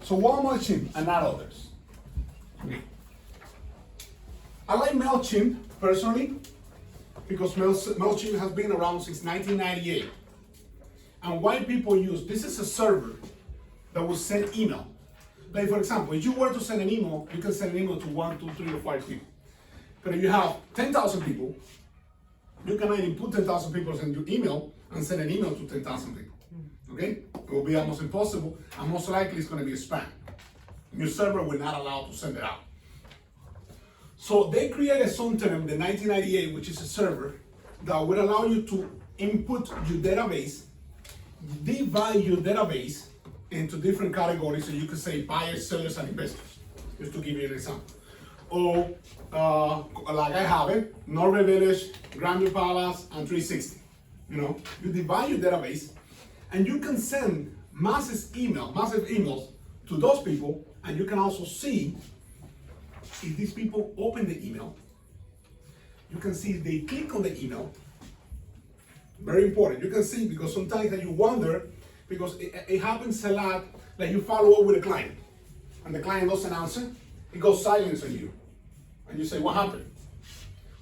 So why Mailchimp and not others? Okay. I like Mailchimp personally because Mailchimp has been around since 1998. And why people use this is a server that will send email. Like for example, if you were to send an email, you can send an email to 1, 2, 3, or 5 people. But if you have 10,000 people, you cannot even put 10,000 people in your email and send an email to 10,000 people. Okay? It will be almost impossible, and most likely it's going to be a spam. Your server will not allow to send it out. So they created something in the 1998, which is a server that would allow you to input your database, divide your database into different categories, so you can say buyers, sellers, and investors, just to give you an example. Or like I have it, Norway Village, Grandview Palace, and 360. You divide your database, and you can send massive emails to those people, and you can also see if these people open the email. You can see if they click on the email. Very important. You can see, because sometimes that you wonder, because it happens a lot that you follow up with a client, and the client doesn't answer, it goes silent on you. And you say, what happened?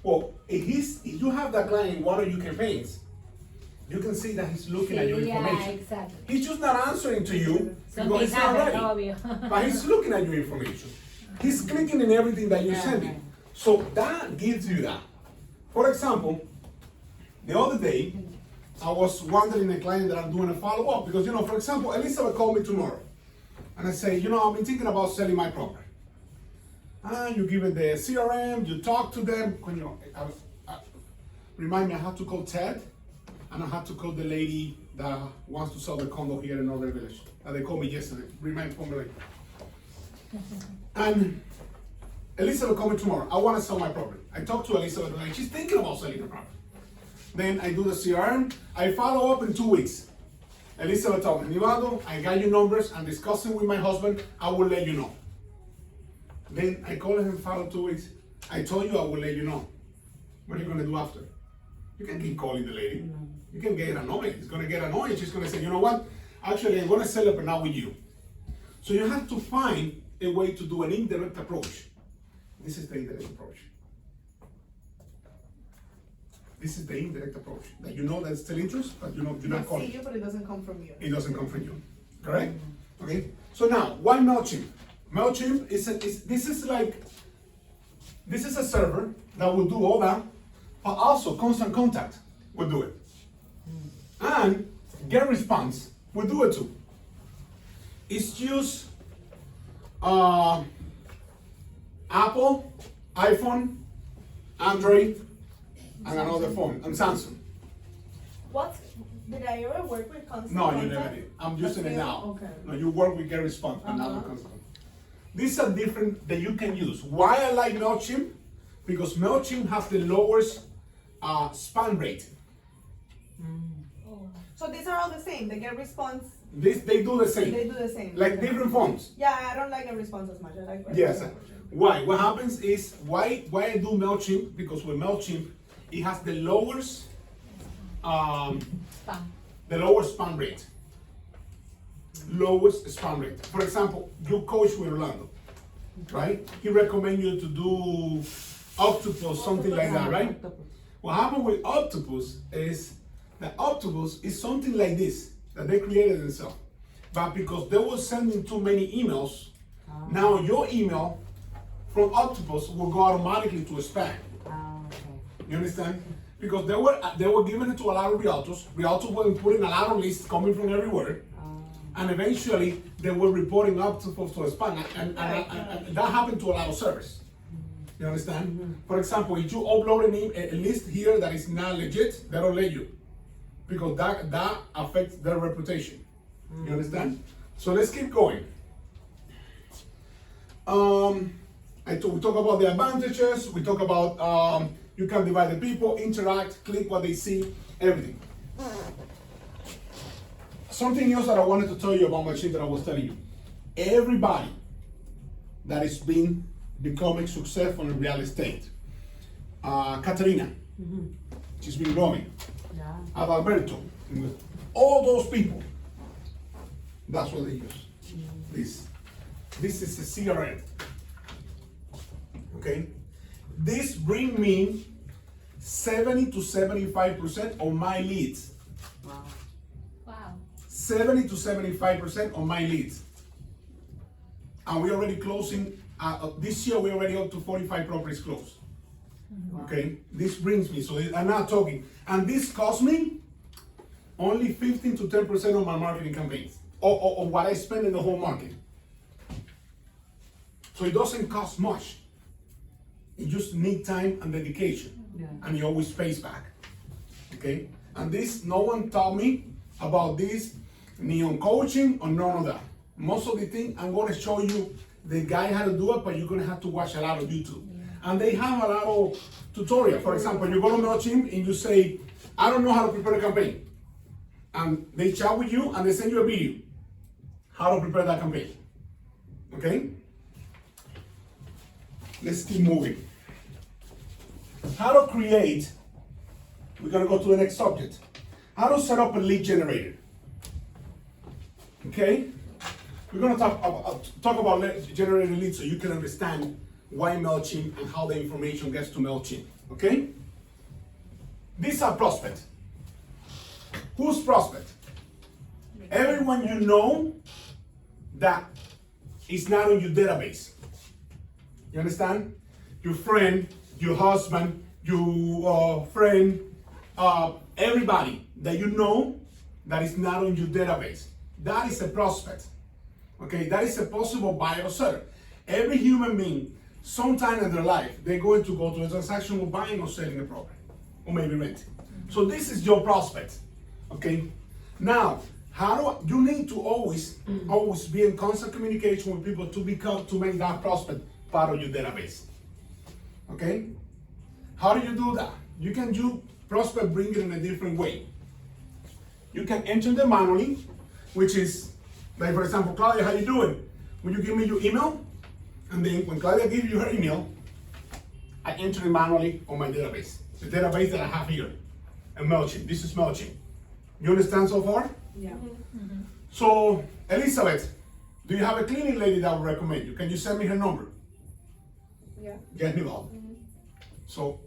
Well, if you have that client in one of your campaigns, you can see that he's looking at your information. Yeah, exactly. He's just not answering to you because it's not ready. But he's looking at your information. He's clicking in everything that you're sending. So that gives you that. For example, the other day, I was wondering a client that I'm doing a follow-up because, for example, Elizabeth called me tomorrow. And I say, I've been thinking about selling my property. You give it the CRM, you talk to them. Remind me, I have to call Ted, and I have to call the lady that wants to sell the condo here in Northern Village. They called me yesterday. Remind me later. And Elizabeth called me tomorrow. I want to sell my property. I talked to Elizabeth, and she's thinking about selling the property. Then I do the CRM. I follow up in 2 weeks. Elizabeth told me, Nivaldo, I got your numbers. I'm discussing with my husband. I will let you know. Then I called him, follow 2 weeks. I told you I will let you know. What are you going to do after? You can keep calling the lady. You can get annoyed. It's going to get annoyed. She's going to say, you know what? Actually, I'm going to sell it, but not with you. So you have to find a way to do an indirect approach. This is the indirect approach. This is the indirect approach. That you know that's still interest, but you're not calling. See you, but it doesn't come from you. It doesn't come from you. Correct? Okay. So now, why Mailchimp? Mailchimp this is a server that will do all that, but also Constant Contact will do it. And Get Response will do it too. It's just Apple, iPhone, Android, and another phone, and Samsung. Did I ever work with Constant No, Contact? you never did. I'm using it now. Okay. No, you work with Get Response, but not with Constant. These are different that you can use. Why I like Mailchimp? Because Mailchimp has the lowest spam rate. So these are all the same. They get response. They do the same. They do the same. Like different phones. Yeah, I don't like a response as much. I like. Yes. Why? What happens is why I do Mailchimp? Because with Mailchimp, it has the lowest spam rate. Lowest spam rate. For example, you coach with Orlando, right? He recommend you to do Octopus, something like that, right? What happened with Octopus is that Octopus is something like this that they created themselves, but because they were sending too many emails, now your email from Octopus will go automatically to a spam. You understand? Because they were giving it to a lot of realtors. Realtors were putting a lot of lists coming from everywhere. And eventually, they were reporting Octopus to a spam. And that happened to a lot of servers. You understand? For example, if you upload a list here that is not legit, they don't let you. Because that affects their reputation. You understand? So let's keep going. We talk about the advantages. We talk about you can divide the people, interact, click what they see, everything. Something else that I wanted to tell you about Mailchimp that I was telling you. Everybody that is becoming successful in real estate. Katerina, she's been growing. Yeah. Adalberto, all those people, that's what they use. This. This is a CRM. Okay? This brings me 70 to 75% of my leads. Wow. 70 to 75% of my leads. And we're already closing, this year we're already up to 45 properties closed. Okay, this brings me, so I'm not talking, and this costs me only 15 to 10% of my marketing campaigns, or what I spend in the whole market. So it doesn't cost much. You just need time and dedication, and it always pays back. Okay, and this, no one taught me about this, ni on coaching or none of that. Most of the thing, I'm gonna show you the guy how to do it, but you're gonna have to watch a lot of YouTube. And they have a lot of tutorials. For example, you go to Mailchimp and you say, I don't know how to prepare a campaign. And they chat with you and they send you a video how to prepare that campaign. Okay? Let's keep moving. How to create, we're gonna go to the next subject. How to set up a lead generator. Okay? We're gonna talk about generating leads so you can understand why Mailchimp and how the information gets to Mailchimp, okay? These are prospects. Who's prospect? Everyone you know that is not on your database. You understand? Your friend, your husband, your friend, everybody that you know that is not on your database. That is a prospect, okay? That is a possible buyer or seller. Every human being, sometime in their life, they're going to go to a transaction of buying or selling a property, or maybe renting. So this is your prospect, okay? Now, you need to always be in constant communication with people to make that prospect part of your database, okay? How do you do that? You can do prospect bring it in a different way. You can enter them manually, which is, like for example, Claudia, how you doing? Will you give me your email? And then when Claudia gives you her email, I enter it manually on my database. The database that I have here. And Mailchimp. This is Mailchimp. You understand so far? Yeah. So, Elizabeth, do you have a cleaning lady that I would recommend you? Can you send me her number? Yeah. Yes, Nivaldo. So,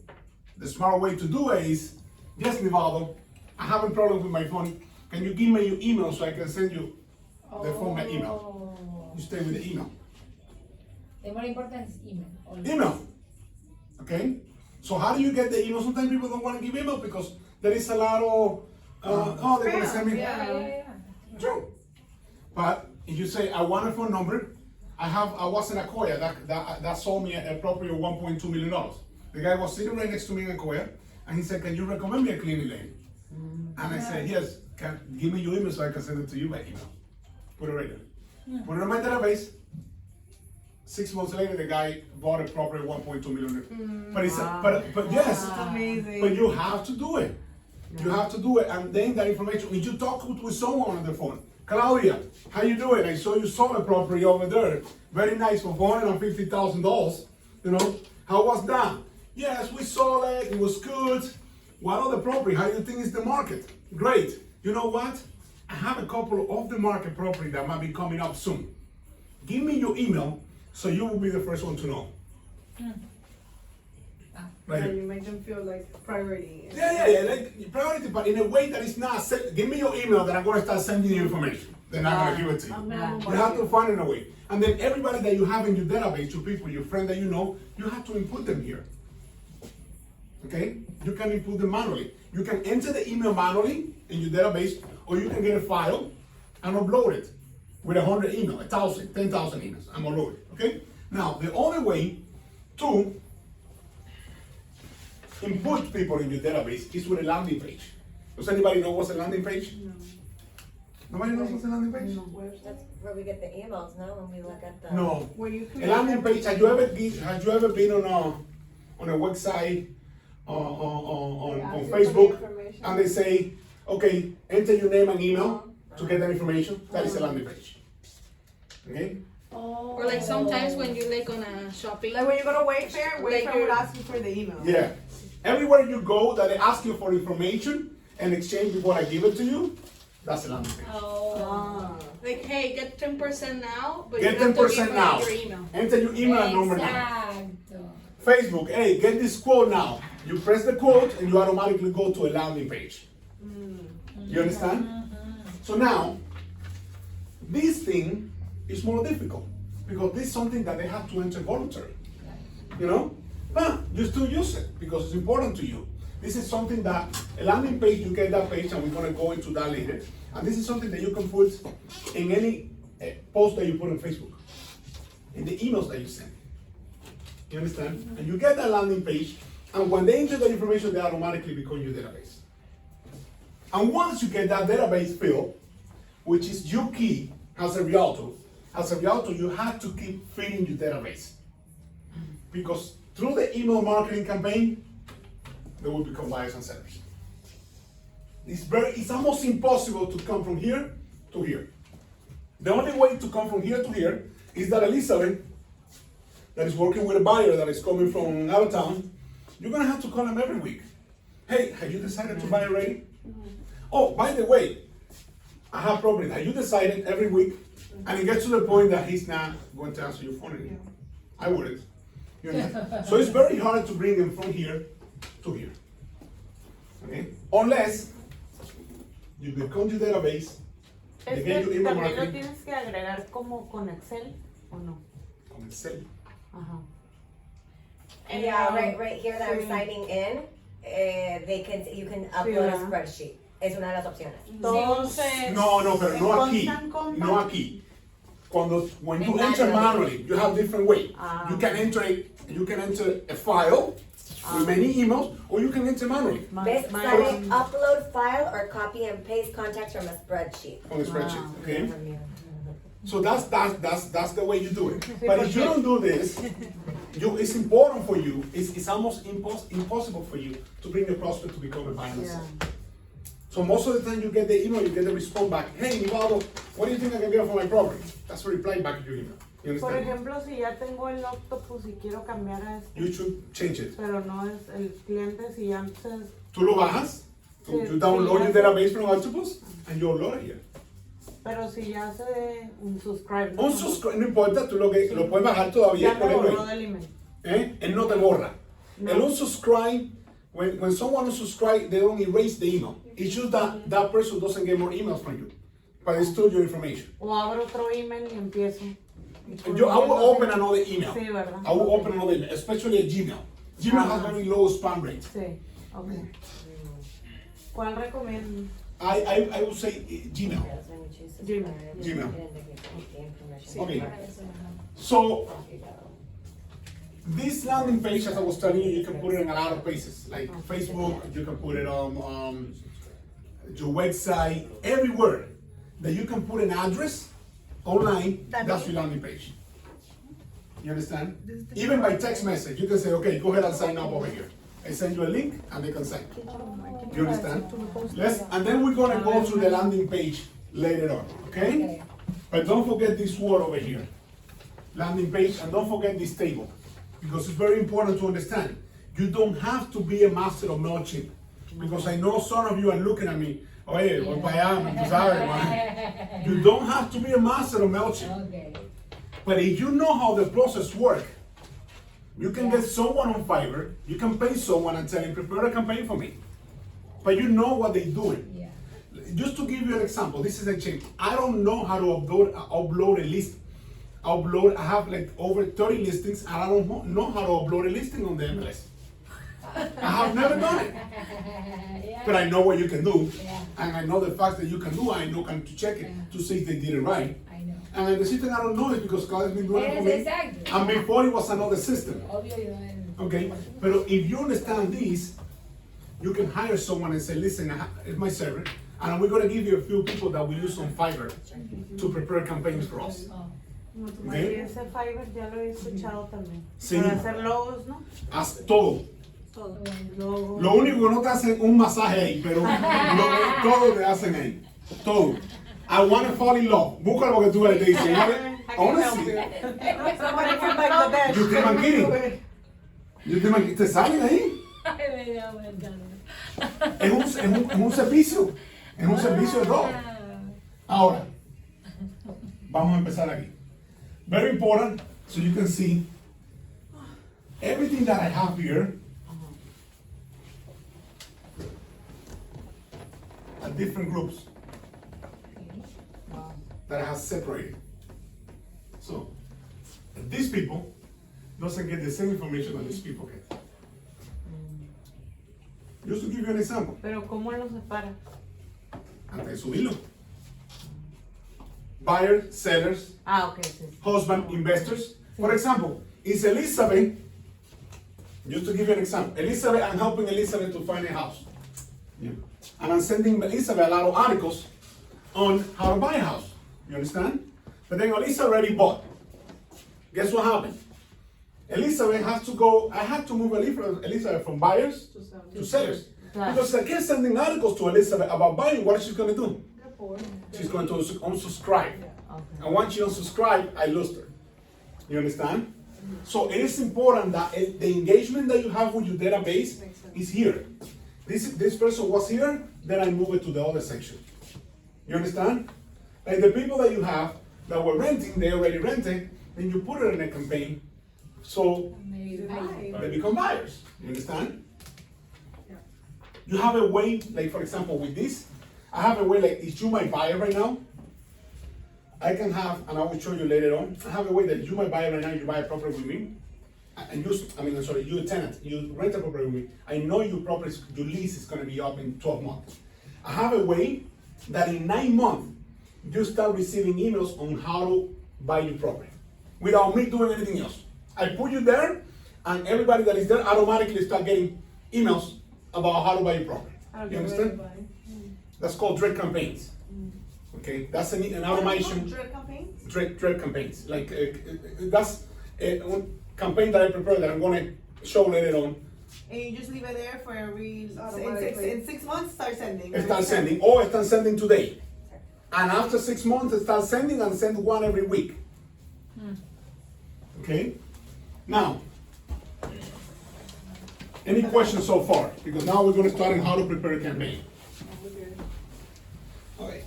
the smart way to do it is, yes, Nivaldo, I have a problem with my phone. Can you give me your email so I can send you the phone my email? You stay with the email. The more important is email. always. Email. Okay? So how do you get the email? Sometimes people don't want to give email because there is a lot of, they're going to send me. Yeah. True. But if you say, I want a phone number, I was in Acoya that sold me a property of $1.2 million. The guy was sitting right next to me in Acoya, and he said, can you recommend me a cleaning lady? And I said, yes, give me your email so I can send it to you by email. Put it right there. Put it in my database. 6 months later, the guy bought a property 1.2 million. But it's but yes, That's amazing. but you have to do it. You have to do it, and then that information. When you talk with someone on the phone, Claudia, how you doing? I saw you sold a property over there, very nice for $450,000. You know, how was that? Yes, we sold it. It was good. What other property? How do you think is the market? Great. You know what? I have a couple of the market property that might be coming up soon. Give me your email. So you will be the first one to know. Right. And you make them feel like priority. Yeah, like priority, but in a way that is not, give me your email that I'm going to start sending you information. Then I'm going to give it to you. You have to find it in a way. And then everybody that you have in your database, your people, your friend that you know, you have to input them here. Okay? You can input them manually. You can enter the email manually in your database, or you can get a file and upload it with 100 emails, 1,000, 10,000 emails. I'm upload it. Okay? Now, the only way to input people in your database is with a landing page. Does anybody know what's a landing page? No. Nobody knows what's a landing page? That's where we get the emails, no? When we look at the. No. Where you A landing page. Have you ever been on a website on Facebook and they say, okay, enter your name and email to get that information? That is a landing page. Okay? Or like sometimes when you like on a shopping. Like when you go to Wayfair, Like Wayfair would ask you for the email. Yeah. Everywhere you go that they ask you for information and exchange before I give it to you, that's a landing page. Oh. Like, hey, get 10% now, but Get you have to 10% give me now. your email. Enter your email and number now. Exacto. Facebook, hey, get this quote now. You press the quote and you automatically go to a landing page. You understand? So now, this thing is more difficult because this is something that they have to enter voluntary. You know? But you still use it because it's important to you. This is something that a landing page, you get that page, and we're going to go into that later. And this is something that you can put in any post that you put on Facebook, in the emails that you send. You understand? And you get that landing page, and when they enter the information, they automatically become your database. And once you get that database filled, which is your key as a realtor, you have to keep filling your database. Because through the email marketing campaign, they will become buyers and sellers. It's almost impossible to come from here to here. The only way to come from here to here is that Elizabeth, that is working with a buyer that is coming from out of town, you're gonna have to call him every week. Hey, have you decided to buy already? Oh, by the way, I have property. Have you decided every week? And it gets to the point that he's not going to answer your phone anymore. I wouldn't. You know? So it's very hard to bring them from here to here. Okay? Unless you become your database, they Es get que your email también lo marketing tienes que agregar como con Excel o no. on Excel. Ajá. Yeah, right here that I'm Sí. signing in, you can upload a ¿verdad? spreadsheet. Es una de las opciones. Entonces. No, pero no aquí. constant contact. No aquí. When you En enter manually. manually, you have different way. Ah. You can enter a file with many emails, or you can enter manually ¿Ves? Sale upload file or copy and paste contacts from a spreadsheet. on the spreadsheet. Wow. Okay. So that's the way you do it. But if you don't do this, it's important for you. It's almost impossible for you to bring the prospect to become a buyer. Yeah. So most of the time you get the email, you get the response back. Hey, Nivaldo, what do you think I can get for my property? That's the reply back to your email. You Por understand? ejemplo, si ya tengo el octopus y quiero cambiar a este, You should change it. pero no es el cliente, si antes. Tú lo bajas, Sí, you download sí, your ya. database from Octopus, and you upload it here. Pero si ya hace un subscribe. ¿no? No importa, tú lo puedes bajar todavía Ya por me el borró mail. del email. Él no te borra. No. El unsubscribe, when someone unsubscribe, they don't erase the email. It's just that person doesn't get more emails from you, but it's still your information. O abro otro email y empiezo. I will open another email. Sí, ¿verdad? I will open another email, especially a Gmail. Gmail has very low spam rate. Sí, ok. ¿Cuál recomiendo? I would say Gmail. That's when you choose to Gmail. subscribe. Gmail. And then you get the information. Okay. So this landing page, as I was telling you can put it in a lot of places, like Facebook. You can put it on your website, everywhere that you can put an address online. That's your landing page. You understand? Even by text message, you can say, okay, go ahead and sign up over here. I send you a link, and they can sign. You understand? And then we're gonna go to the landing page later on, okay? But don't forget this word over here, landing page, and don't forget this table, because it's very important to understand. You don't have to be a master of Mailchimp, because I know some of you are looking at me, oye, voy para allá, tú sabes, man. You don't have to be a master of Mailchimp. Okay. But if you know how the process works, you can get someone on Fiverr, you can pay someone and tell him, prepare a campaign for me. But you know what they're doing. Yeah. Just to give you an example, this is a change. I don't know how to upload a list. I have like over 30 listings, and I don't know how to upload a listing on the MLS. I have never done it. Yeah. But I know what you can do. Yeah. And I know the fact that you can do, I know can to check it to see if they did it right. I know. And the system I don't know it because God has been doing it for Yes, me. exactly. And before it was another system. Obvio, yo en- Okay? But if you understand this, you can hire someone and say, listen, it's my server, and we're gonna give you a few people that we use on Fiverr to prepare campaigns for us. Oh. Y ese Fiverr ya lo he escuchado también. Sí. Para hacer logos, ¿no? Haz todo. Logos. Lo único que no te hacen un masaje ahí, pero todo te hacen ahí. Todo. I wanna fall in love. Búscalo porque tú ves, te dicen, honestly, Somebody can buy the best. you think I'm kidding? ¿Te salen ahí? Ay, me da vuelta. Es un servicio. Es un servicio de todo. Ahora, Vamos a empezar aquí. Very important, so you can see everything that I have here are different groups that I have separated. So, these people doesn't get the same information that these people get. Just to give you an example, Pero ¿cómo lo separa? antes de subirlo. Buyers, sellers, Ah, ok, sí. husband, investors. For example, is Elizabeth, just to give you an example, Elizabeth, I'm helping Elizabeth to find a house. Yeah. And I'm sending Elizabeth a lot of articles on how to buy a house. You understand? But then Elizabeth already bought. Guess what happened? Elizabeth has to go, I had to move Elizabeth from buyers to sellers. Right. Because I keep sending articles to Elizabeth about buying, what is she gonna do? She's going to unsubscribe. Okay. And once she unsubscribe, I lost her. You understand? So it is important that the engagement that you have with your database is here. This person was here, then I move it to the other section. You understand? Like the people that you have that were renting, they already rented, then you put it in a campaign, so Maybe. they become buyers. You understand? You have a way, like for example with this, I have a way like if you my buyer right now, I can have, and I will show you later on, I have a way that you my buyer right now, you buy a property with me, and you a tenant, you rent a property with me, I know your property, your lease is gonna be up in 12 months. I have a way that in 9 months, you start receiving emails on how to buy your property, without me doing anything else. I put you there, and everybody that is there automatically start getting emails about how to buy your property. You understand? That's called direct campaigns. Okay, that's an automation. Direct campaigns? Direct campaigns. Like that's a campaign that I prepared that I'm gonna show later on. And you just leave it there for every, Automatically. in 6 months, start sending. Start sending, or start sending today. And after 6 months, start sending and send one every week. Okay? Now, any questions so far? Because now we're gonna start on how to prepare a campaign. Okay.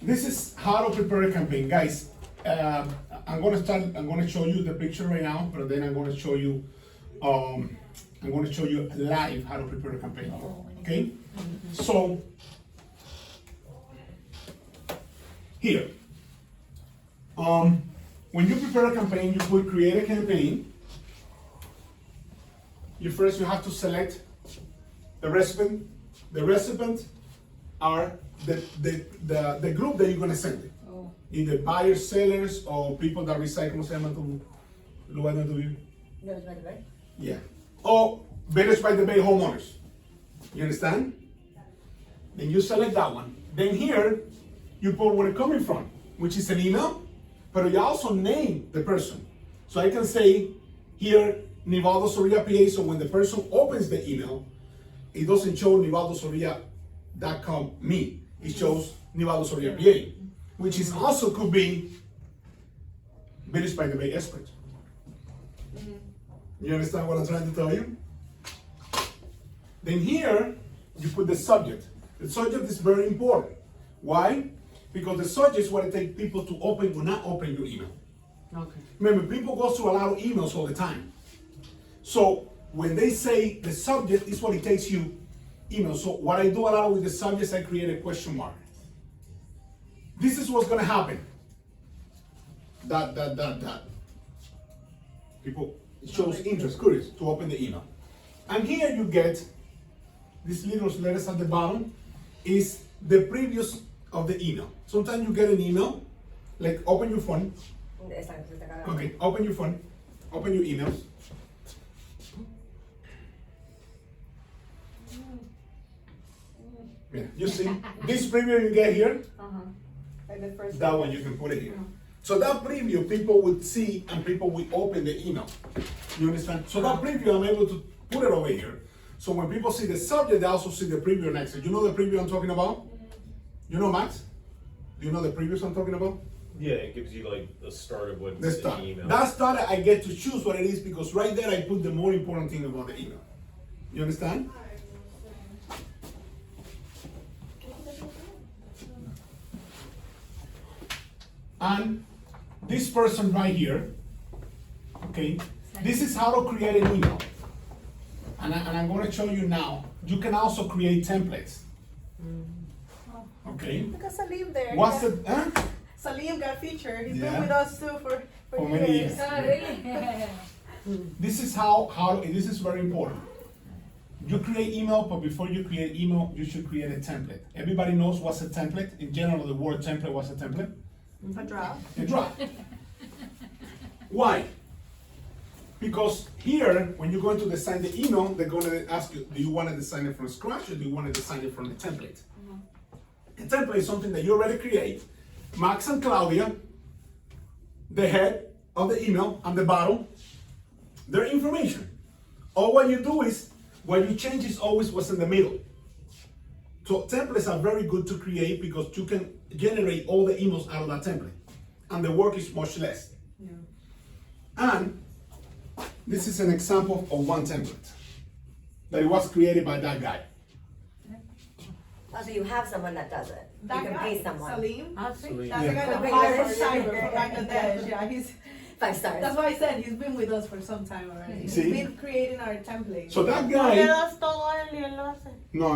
This is how to prepare a campaign, guys. I'm gonna show you the picture right now, but then I'm gonna show you live how to prepare a campaign. Okay? So here, when you prepare a campaign, you put create a campaign. You have to select the recipient. The recipient are the group that you're gonna send it. Oh. Either buyers, sellers, or people that reside, ¿cómo se llama tu lugar donde tú vives? Knows by the way. Yeah. Or Village by the Bay homeowners. You understand? Then you select that one. Then here, you put where it's coming from, which is an email, but you also name the person. So I can say here, Nivaldo Soria PA, so when the person opens the email, it doesn't show nivaldosoria.com me. It shows Nivaldo Soria PA, which is also could be Village by the Bay expert. You understand what I'm trying to tell you? Then here, you put the subject. The subject is very important. Why? Because the subject is what it takes people to open or not open your email. Okay. Remember, people go through a lot of emails all the time. So when they say the subject is what it takes you email. So what I do a lot with the subjects, I create a question mark. This is what's gonna happen. Dot. People, it shows interest, curious to open the email. And here you get these little letters at the bottom is the previous of the email. Sometimes you get an email, like open your phone. Exacto, se está cargando. Okay, open your phone, open your emails. Yeah, you see, this preview you get here, And the first that one you can put it here. So that preview, people would see and people will open the email. You understand? So that preview, I'm able to put it over here. So when people see the subject, they also see the preview next to it. You know the preview I'm talking about? You know, Max? Do you know the previews I'm talking about? Yeah, it gives you like the start of what's The in start. the email. That start, I get to choose what it is because right there I put the more important thing about the email. You understand? And this person right here, okay, this is how to create an email. And I'm going to show you now. You can also create templates. Okay. Look at Salim there. What's Yeah. the, huh? Salim got featured. He's Yeah. been with us too for For many years. Oh, really? This is how this is very important. You create email, but before you create email, you should create a template. Everybody knows what's a template. In general, the word template, what's a template? a draft. A draft. Why? Because here, when you're going to design the email, they're going to ask you, do you want to design it from scratch or do you want to design it from the template? A template is something that you already create. Max and Claudia, the head of the email and the bottom, their information. All what you do is, what you change is always what's in the middle. So templates are very good to create because you can generate all the emails out of that template. And the work is much less. And this is an example of one template that was created by that guy. Oh, so you have someone that does it. That You can guy, pay someone. Salim. I think That's the guy that Yeah. files for cyber from Bangladesh. Yeah, he's. 5 stars. That's why I said he's been with us for some time already. See? He's been creating our templates. So that no le guy. das todo a él y él lo hace. No,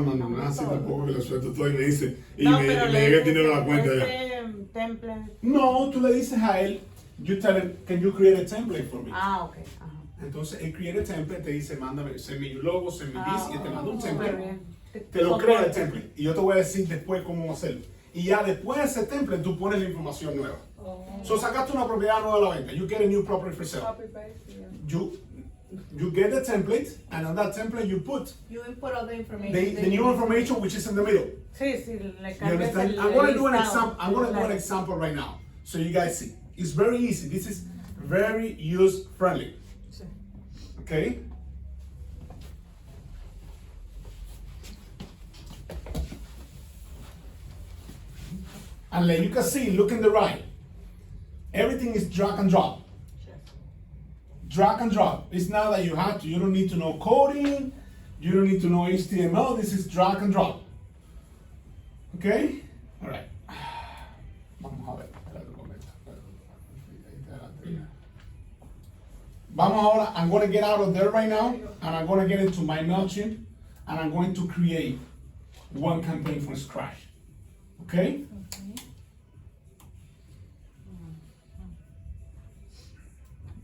así tampoco que lo suelto todo y me dice, y No, me pero llega el dinero a la cuenta ya. este template. No, tú le dices a él, you tell him, can you create a template for me? Ah, ok. Ajá. Entonces él crea el template, te dice, mándame, send me your logo, send me this, y te manda un Súper template. bien. Te lo crea el template. Y yo te voy a decir después cómo hacerlo. Y ya después de ese template, tú pones la información nueva. So sacaste una propiedad nueva a la venta. You get a new property for sale. Copy paste, yeah. You get the template, and on that template you put You input all the information. the new information which is in the middle. Sí, sí, le You cambias understand? el I'm going to do an listado. example. I'm going to do an Claro. example right now, so you guys see. It's very easy. This is very user friendly. Okay. And like you can see, look in the right. Everything is drag and drop. Drag and drop. It's not that you have to. You don't need to know coding. You don't need to know HTML. This is drag and drop. Okay? All right. Vamos a ver. Espérate un momento. Vamos ahora. I'm going to get out of there right now, and I'm going to get into my Mailchimp, and I'm going to create one campaign from scratch. Okay?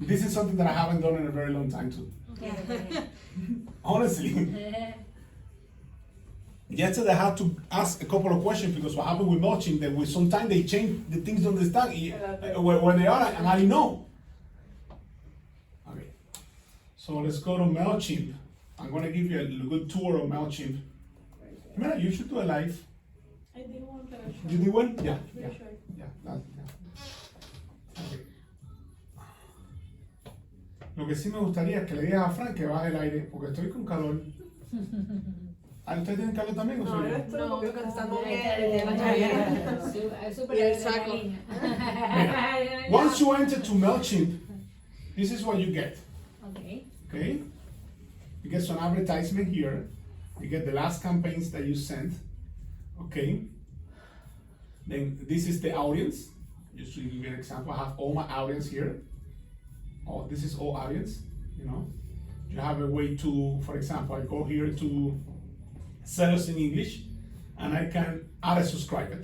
This is something that I haven't done in a very long time too. Honestly. Yesterday I had to ask a couple of questions because what happened with Mailchimp that sometimes they change the things on the stack where they are and I didn't know. Okay. So let's go to Mailchimp. I'm going to give you a good tour of Mailchimp. Mira, you should do a live. I did one, but You did one? Yeah. Yeah. Pretty sure. Yeah. Okay. Lo que sí me gustaría es que le digas a Frank que baje el aire, porque estoy con calor. ¿Ah, ustedes tienen calor también o soy yo? esto es porque se están Súper Y el saco. adrenalina. Once you enter to Mailchimp, this is what you get. Okay. Okay? You get some advertisement here. You get the last campaigns that you sent. Okay? Then this is the audience. Just to give you an example, I have all my audience here. Oh, this is all audience, you know. You have a way to, for example, I go here to sellers in English, and I can add a subscriber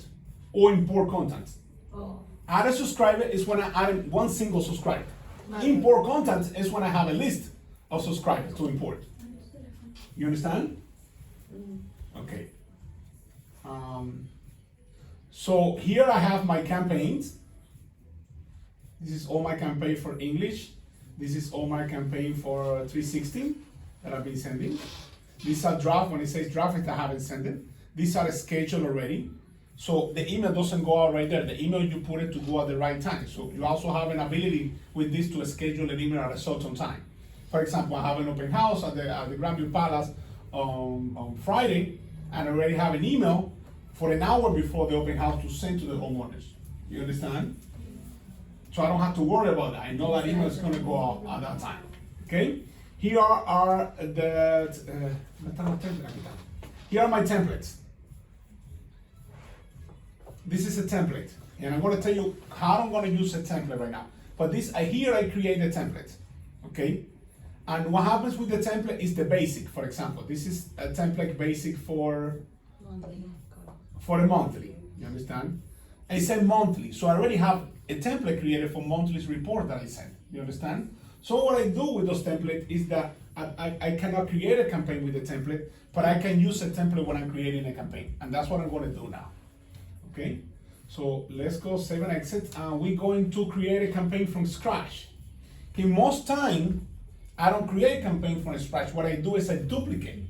or import content. Oh. Add a subscriber is when I add one single subscriber. Import content is when I have a list of subscribers to import. You understand? Okay. So here I have my campaigns. This is all my campaign for English. This is all my campaign for 360 that I've been sending. These are draft. When it says draft, I haven't sent it. These are scheduled already. So the email doesn't go out right there. The email you put it to go at the right time. So you also have an ability with this to schedule an email at a certain time. For example, I have an open house at the Grandview Palace on Friday, and I already have an email for an hour before the open house to send to the homeowners. You understand? So I don't have to worry about that. I know that email is going to go out at that time. Okay? Here are here are my templates. This is a template. And I'm gonna tell you how I'm gonna use a template right now. But here I create a template, okay? And what happens with the template is the basic, for example. This is a template basic for a monthly, you understand? I send monthly, so I already have a template created for monthly report that I send, you understand? So what I do with those templates is that I cannot create a campaign with a template, but I can use a template when I'm creating a campaign, and that's what I'm gonna do now, okay? So let's go save and exit, and we're going to create a campaign from scratch. Okay, most time, I don't create a campaign from scratch, what I do is I duplicate.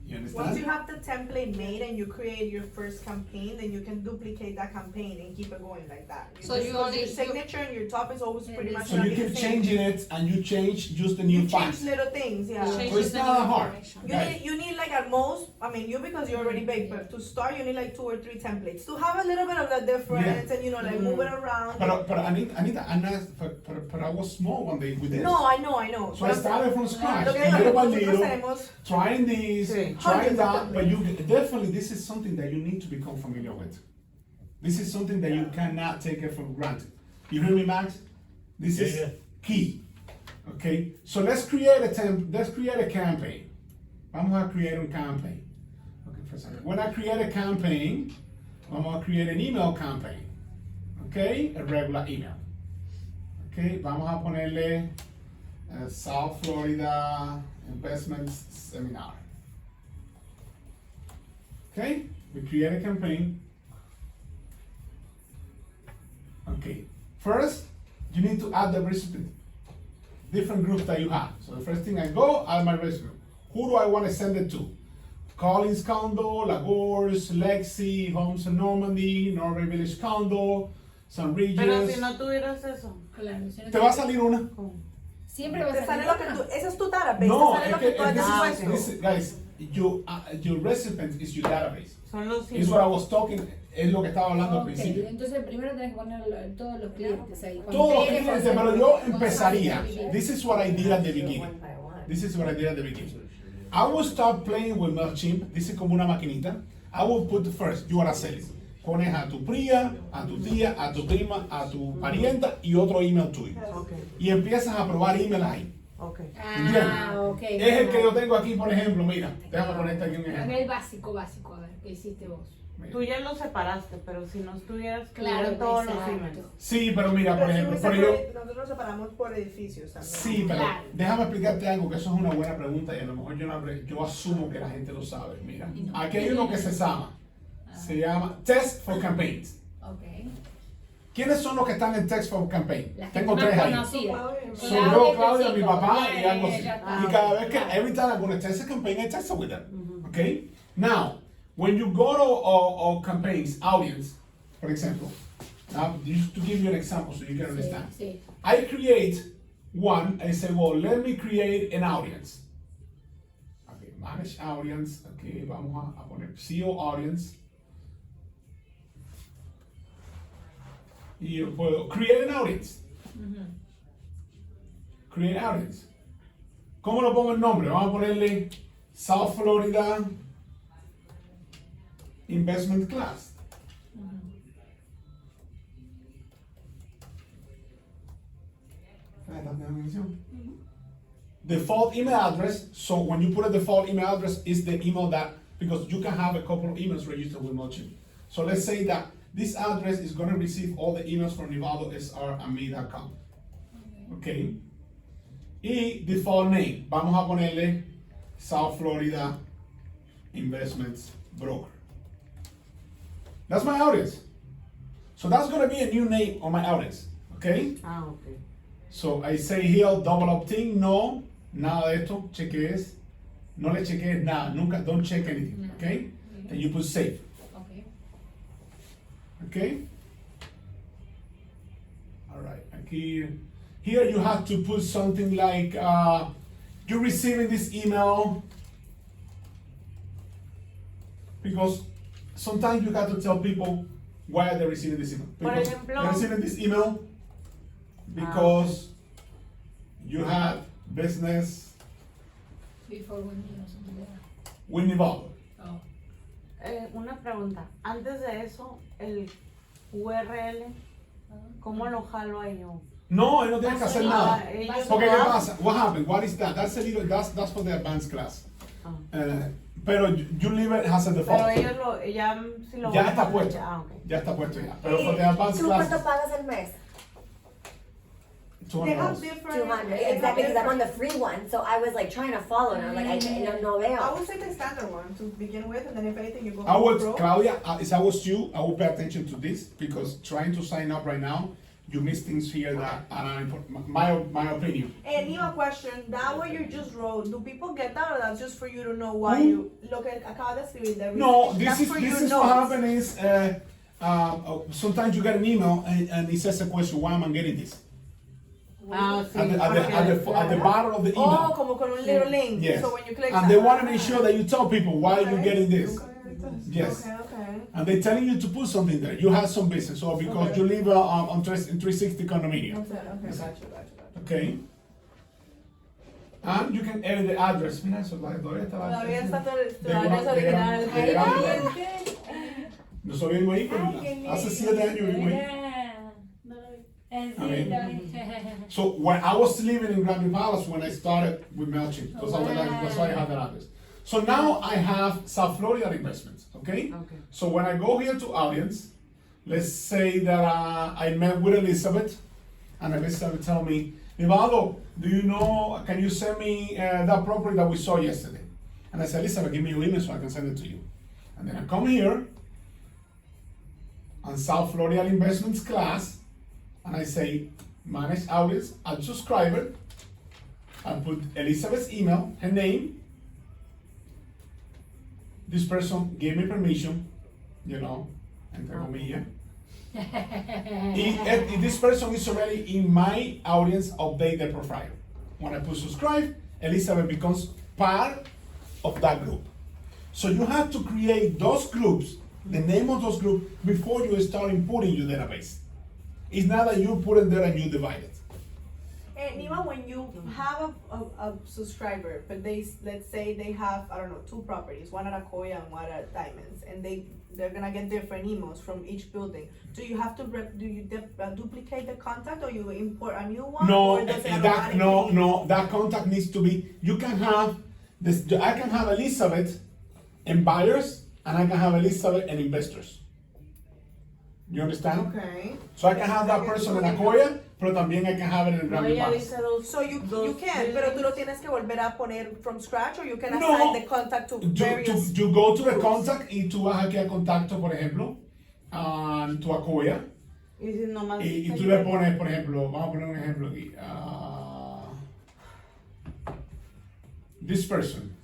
You understand? Once you have the template made and you create your first campaign, then you can duplicate that campaign and keep it going like that. So just you put only- your signature and your top is always pretty much So gonna you be the keep same. changing it, and you change just the new You change fonts. little things, yeah. Change So it's the not new hard. information. Guys. You need like at most, I mean, you because you're already big, but to start you need like 2 or 3 templates to have a little bit of the difference and like move it around. But Anita, but I was small one day with this. No, I know. So I started from scratch, Lo que little by nosotros little, hacemos, trying this, Sí. trying Hundreds of that, but you templates. definitely, this is something that you need to become familiar with. This is something that you cannot take it for granted. You hear me, Max? This Yeah, is yeah. key. Okay, so let's create a campaign. Vamos a create un campaign. Okay, for a second. When I create a campaign, vamos a create an email campaign. Okay, a regular email. Okay, vamos a ponerle South Florida Investment Seminar. Okay, we create a campaign. Okay, first you need to add the recipient, different groups that you have. So the first thing I go, add my recipient. Who do I want to send it to? Collins Condo, Lagos, Lexi, Homes in Normandy, Norway Village Condo, San Regis. Pero si no tuvieras eso, Claro, si no Te va a salir una. ¿cómo? Siempre va a te sale salir lo que una. tú, esa es tu database, No, te sale lo que tú has es que- dispuesto. guys, your recipient is your database. Son los Is what I was talking, es lo que estaba hablando al Ok, principio. entonces primero tenés que poner todos los clientes ahí. Cuando Todos los pegues, clientes, vas a- pero yo vas a- empezaría. This is what I did at the Do it beginning. one by one. This is what I did at the beginning. I will start playing with Mailchimp. This is como una maquinita. I will put first, you Araceli. Pones a tu prima, a tu tía, a tu prima, a tu parienta y otro email tuyo. Ok, Y empiezas a probar email ahí. ok. Ah, ok. Es el que yo tengo aquí, por ejemplo, mira. Déjame ponerte aquí un A ejemplo. ver, el básico, a ver, ¿qué hiciste vos? Tú ya lo separaste, pero si no estuvieras Claro, todos los exacto. emails. Sí, pero mira, por Pero ejemplo, siempre pero yo... nosotros nos separamos por edificios también. Sí, pero Claro. déjame explicarte algo, que eso es una buena pregunta y a lo mejor yo asumo que la gente lo sabe. Mira, aquí hay uno que se llama Test for Campaigns. Ok. ¿Quiénes son los que están en Test for Campaign? Las que Tengo más tres ahí. conocidas. So yo, Claudia, mi papá y algo así. Ya está. Y cada vez que, every time I'm going to test a campaign, I test it with them. Okay? Now, when you go to campaigns, audience, for example, now, just to give you an example so you can understand. Sí. I create one, I say, well, let me create an audience. Okay, manage audience. Okay, vamos a poner CEO audience. Y yo puedo create an audience. Create audience. ¿Cómo lo pongo el nombre? Vamos a ponerle South Florida Investment Class. Default email address. So when you put a default email address, is the email that, because you can have a couple of emails registered with Mailchimp. So let's say that this address is going to receive all the emails from nivaldosr@me.com. Okay. Y default name. Vamos a ponerle South Florida Investments Broker. That's my audience. So that's going to be a new name on my audience. Okay. Ah, ok. So I say here double opt-in, no, nada de esto, cheques, no le cheques nada, nunca, don't check anything, okay? Then you put save, Ok. okay? All right, aquí, here you have to put something like, you're receiving this email, because sometimes you got to tell people why they're receiving this email. Por Because ejemplo- they're receiving this email because you had business Before when you know something like that. with Nivaldo. Oh. Una pregunta. Antes de eso, URL. ¿Cómo lo jalo ahí yo? No, él no tiene que hacer nada. ellos Porque lo ¿qué hacen. pasa? What happened? What is that? That's a little, that's for the advanced class. Pero you leave it as a Pero default. ellos lo, ya si lo Ya van a está hacer, puesto. ok. Ya está puesto ya. Pero for the advanced ¿Tú cuánto class, pagas al mes? They have $200. different. 200, they have exactly, because I'm on different- the free one, so I was like trying to follow, and I was like, I can't, no I veo. would say the standard one to begin with, and then if anything, you go I would, pro. Claudia, if I was you, I would pay attention to this because trying to sign up right now, you miss things here that are important. My opinion. And Nima, question, that what you just wrote, do people get that or that's just for you to know why Who? you, look at, acaba de escribir the No, that's for this your is what notes. happened is sometimes you get an email and it says a question, why am I getting this? Ah, sí, At the bottom of the Oh, email. como con un little link. Yes. So when you click And they want to make sure that you tell people why you're getting this. Yes. Okay. And they're telling you to put something there. You have some business, or because Okay. you live on 360 condominium. Okay, gotcha. Okay. And you can edit the address. Mira eso, todavía está la Todavía está todo De la una- adresa original. de- Ahí de- va. Yo vivo ahí, pero hace 7 años vivo ahí. So when I was living in Granby Palace when I started with Mailchimp, that's why I have that address. So now I have South Florida investments, okay? Okay. So when I go here to audience, let's say that I met with Elizabeth, and Elizabeth tell me, Nivaldo, do you know, can you send me that property that we saw yesterday? And I said, Elizabeth, give me your email so I can send it to you. And then I come here, on South Florida Investments class, and I say, manage audience, add subscriber, I put Elizabeth's email, her name. This person gave me permission, you know, entre comillas. If this person is already in my audience, update the profile. When I put subscribe, Elizabeth becomes part of that group. So you have to create those groups, the name of those groups, before you start inputting your database. It's not that you put it there and you divide it. And Nima, when you have a subscriber, but let's say they have, I don't know, 2 properties, one at Akoya and one at Diamonds, and they're gonna get different emails from each building. Do you have to duplicate the contact, or you import a new one? No, or does it no, that contact needs to be, you can have this, I can have Elizabeth in buyers, and I can have Elizabeth in investors. You understand? Okay. So I can have that person in Akoya, pero también I can have it in No, Granby ella Palace. dice dos. So you can, pero tú lo tienes que volver a poner from scratch, or you can No. assign the contact to various. You go to the contact y tú vas aquí a contacto, por ejemplo, to Akoya, Y si nomás. y tú le pones, por ejemplo, vamos a poner un ejemplo aquí. This person.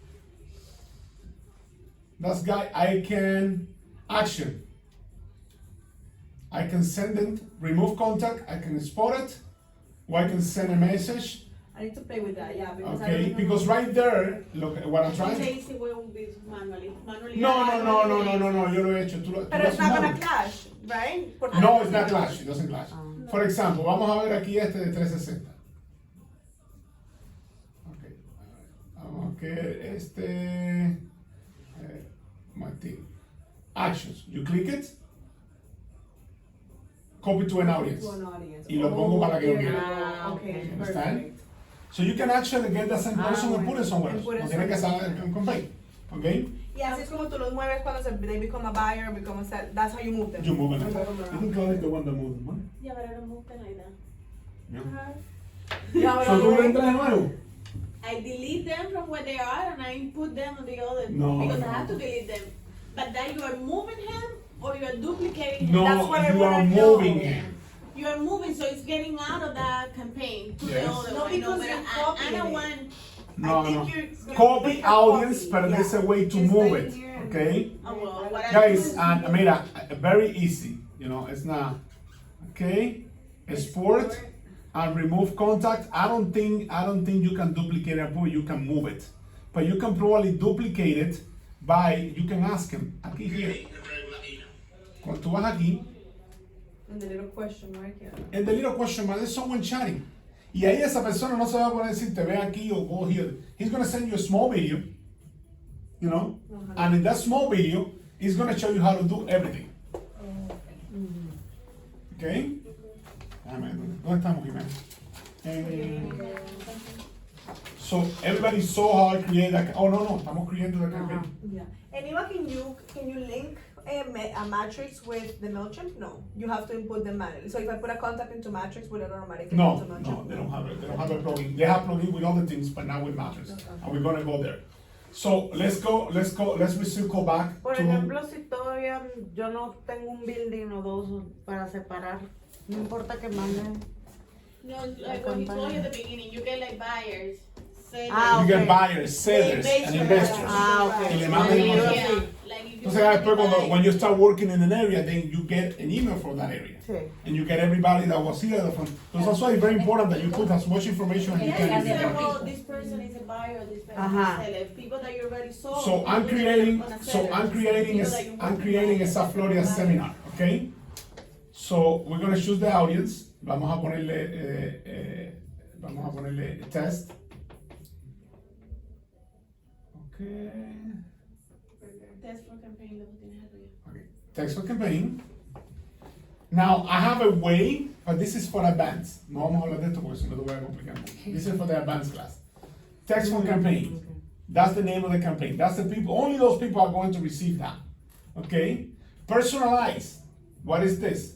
That guy, I can action. I can send it, remove contact, I can export it, or I can send a message. I need to play with that, yeah, because I Okay, don't know. because right there, look, what I'm trying to. No, yo lo he hecho. Tú lo Pero it's not has gonna movido. clash, right? Porque- No, it's not clash, it doesn't clash. For example, vamos a ver aquí este de 360. Okay, vamos a ver este. Martín. Actions. You click it, copy to an audience. To an audience. Y lo pongo para que lo there mire. you go. Ah, Okay, okay. Understand? perfect. So you can actually get the same person and put it somewhere And else. put it No tiene que somewhere ser convey. Okay? Y así es como tú los mueves cuando they become a buyer, become a sell. That's how you move them. You move it. You move them You around. can call it the one that moves them, right? Yeah, but I don't move them like that. Yeah. Ya, So tú ahora, entras de nuevo. I delete them from where they are and I put them on the other No, because I no. have to delete them. But then you are moving him or you are duplicating him. No, That's what I you wanna are know. moving him. You are moving, so it's getting out of that campaign to Yes. the other No, one. because but you're I copying don't it. want. No, I think no. you're Copy make a audience, copy, but there's yeah. a way to It's move right it. here. Okay? Oh, well, what I Guys, do and mira, very easy. You know, it's not. Okay? Export and remove contact. I don't think you can duplicate a pool, you can move it. But you can probably duplicate it by, you can ask him. Aquí here. Cuando tú vas aquí, And the little question mark, yeah. en the little question mark, there's someone chatting. Y ahí esa persona no se va a poner a decir, te ve aquí o go here. He's going to send you a small video, you know, and in that small video, he's going to show you how to do everything. Okay? ¿Dónde estamos, Jimena? So everybody saw how I create that. Oh no, estamos creando the campaign. Yeah. And Eva, can you link a matrix with the Mailchimp? No, you have to input them manually. So if I put a contact into matrix, will it automatically No, go to Mailchimp? no, they don't have it. They don't have a plugin. They have plugin with other things, but not with Matrix. And we're gonna go there. So let's recircle back Por to. ejemplo, si todavía yo no tengo un building o dos para separar, no importa que manden. No, like what he told you at the beginning, you get like buyers, sellers. Ah, You get okay. buyers, sellers, and investors. Ah, okay. Y le mandan Yeah, email. yeah. Like if you Entonces después want to cuando buy- when you start working in an area, then you get an email for that area. Sí. And you get everybody that was here from. Because that's why it's very important that you put as much information as you Yeah, can. yeah, in yeah. there. Well, this person is a buyer, this person Ajá. is a seller. People that you already sold. So I'm people that creating, you're gonna so sell I'm it. creating People that you want to a buy. South Florida seminar, okay? So we're gonna choose the audience. Vamos a ponerle test. Okay. Test for campaign, lo tienes arriba. Okay. Text for campaign. Now I have a way, but this is for advanced. No vamos a hablar de esto porque se me lo voy a complicar. This is for the advanced class. Text for campaign. That's the name of the campaign. That's the people, only those people are going to receive that. Okay? Personalize. What is this?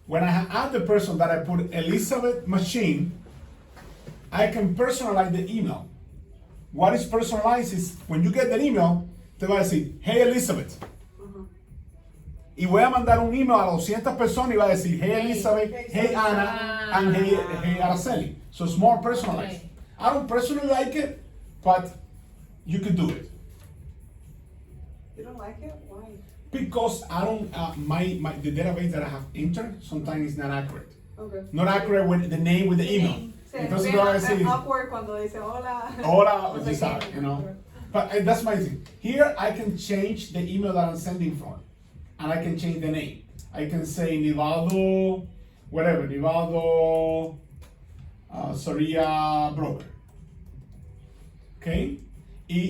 When I add the person that I put Elizabeth Machine, I can personalize the email. What is personalized is when you get the email, te va a decir, hey Elizabeth. Y voy a mandar un email a 200 personas y va a decir, hey Elizabeth, hey Anna, and hey Araceli. So it's more personalized. Okay. I don't personally like it, but you could do it. You don't like it? Why? Because I don't, the database that I have entered sometimes is not accurate. Okay. Not accurate with the name, with the email. Entonces te va a decir, Awkward cuando dice hola. hola, you sabe, you know. But that's my thing. Here I can change the email that I'm sending from. And I can change the name. I can say Nivaldo, whatever, Nivaldo Soria Broker. Okay?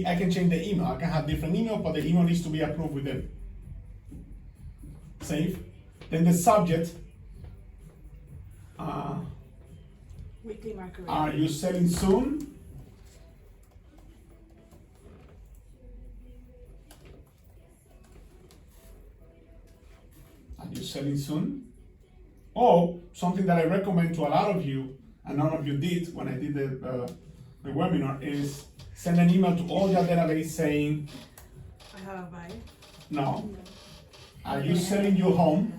I can change the email. I can have different email, but the email needs to be approved with them. Save. Then the subject, Weekly market. are you selling soon? Are you selling soon? Or something that I recommend to a lot of you, and none of you did when I did the webinar, is send an email to all your database saying, I have a buyer. no, are you selling your home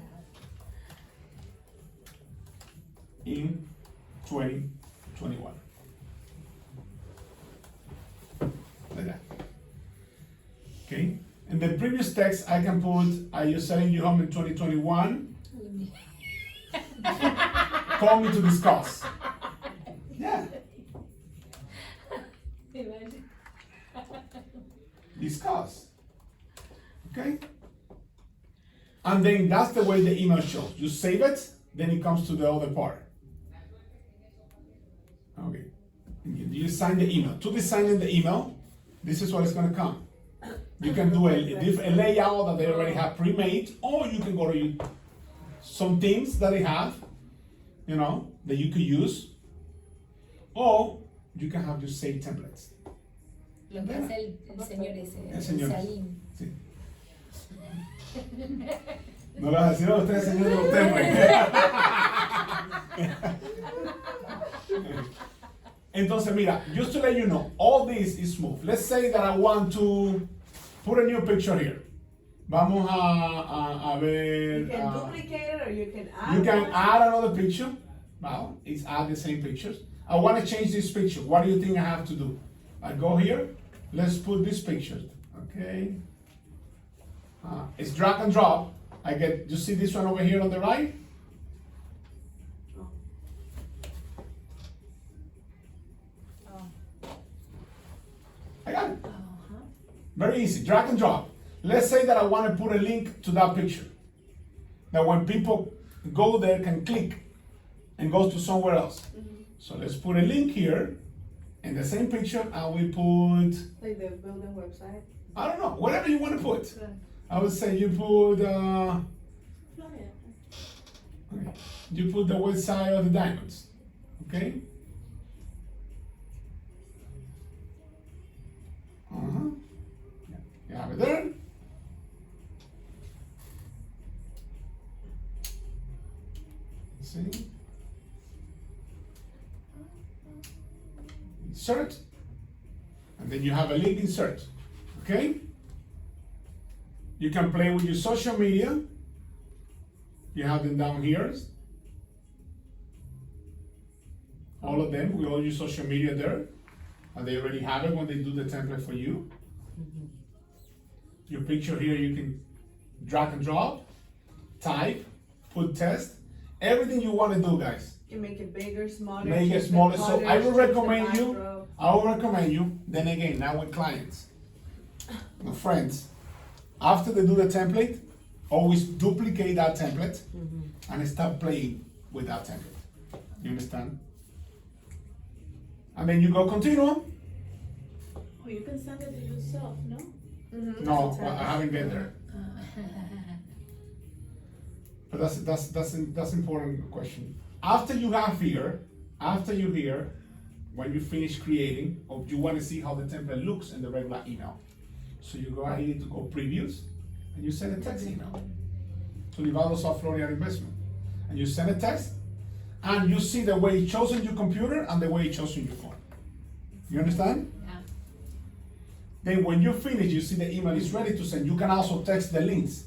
in 2021? Like that. Okay? In the previous text, I can put, are you selling your home in 2021? Call me to discuss. Yeah, discuss. Okay? And then that's the way the email shows. You save it, then it comes to the other part. Okay. You sign the email. To be signing the email, this is what is going to come. You can do a layout that they already have pre-made, or you can go to some themes that they have, you know, that you could use, or you can have just save templates. Lo que hace el señor ese, El señor. Salim. Sí. No le vas a decir a usted, señor, de los templates. Entonces, mira, just to let you know, all this is smooth. Let's say that I want to put a new picture here. Vamos a ver. You can duplicate it or you can add. You can one. add another picture. Well, it's add the same pictures. I want to change this picture. What do you think I have to do? I go here. Let's put this picture. Okay. It's drag and drop. I get. You see this one over here on the right? I got it. Very easy. Drag and drop. Let's say that I want to put a link to that picture. That when people go there can click and goes to somewhere else. So let's put a link here in the same picture and we put, Like the building website. I don't know, whatever you want to put. I would say you put, Okay. You put the west side of the diamonds. Okay? Uh-huh. You have it there. See? Insert. And then you have a link insert. Okay? You can play with your social media. You have them down here. All of them, with all your social media there. And they already have it when they do the template for you. Your picture here, you can drag and drop, type, put test, everything you want to do, guys. You can make it bigger, smaller. Make it change the smaller. So colors, I will change the recommend you. backdrop. I will recommend you. Then again, now with clients, my friends, after they do the template, always duplicate that template and start playing with that template. You understand? And then you go continue on. Oh, you can send it to yourself, no? Mhm, No, that's a I haven't get there. But that's important question. After you here, when you finish creating, or you want to see how the template looks in the regular email. So you go ahead to go previews, and you send a text email to Nevada South Florida Investment. And you send a text, and you see the way it shows on your computer and the way it shows on your phone. You understand? Yeah. Then when you finish, you see the email is ready to send. You can also text the links.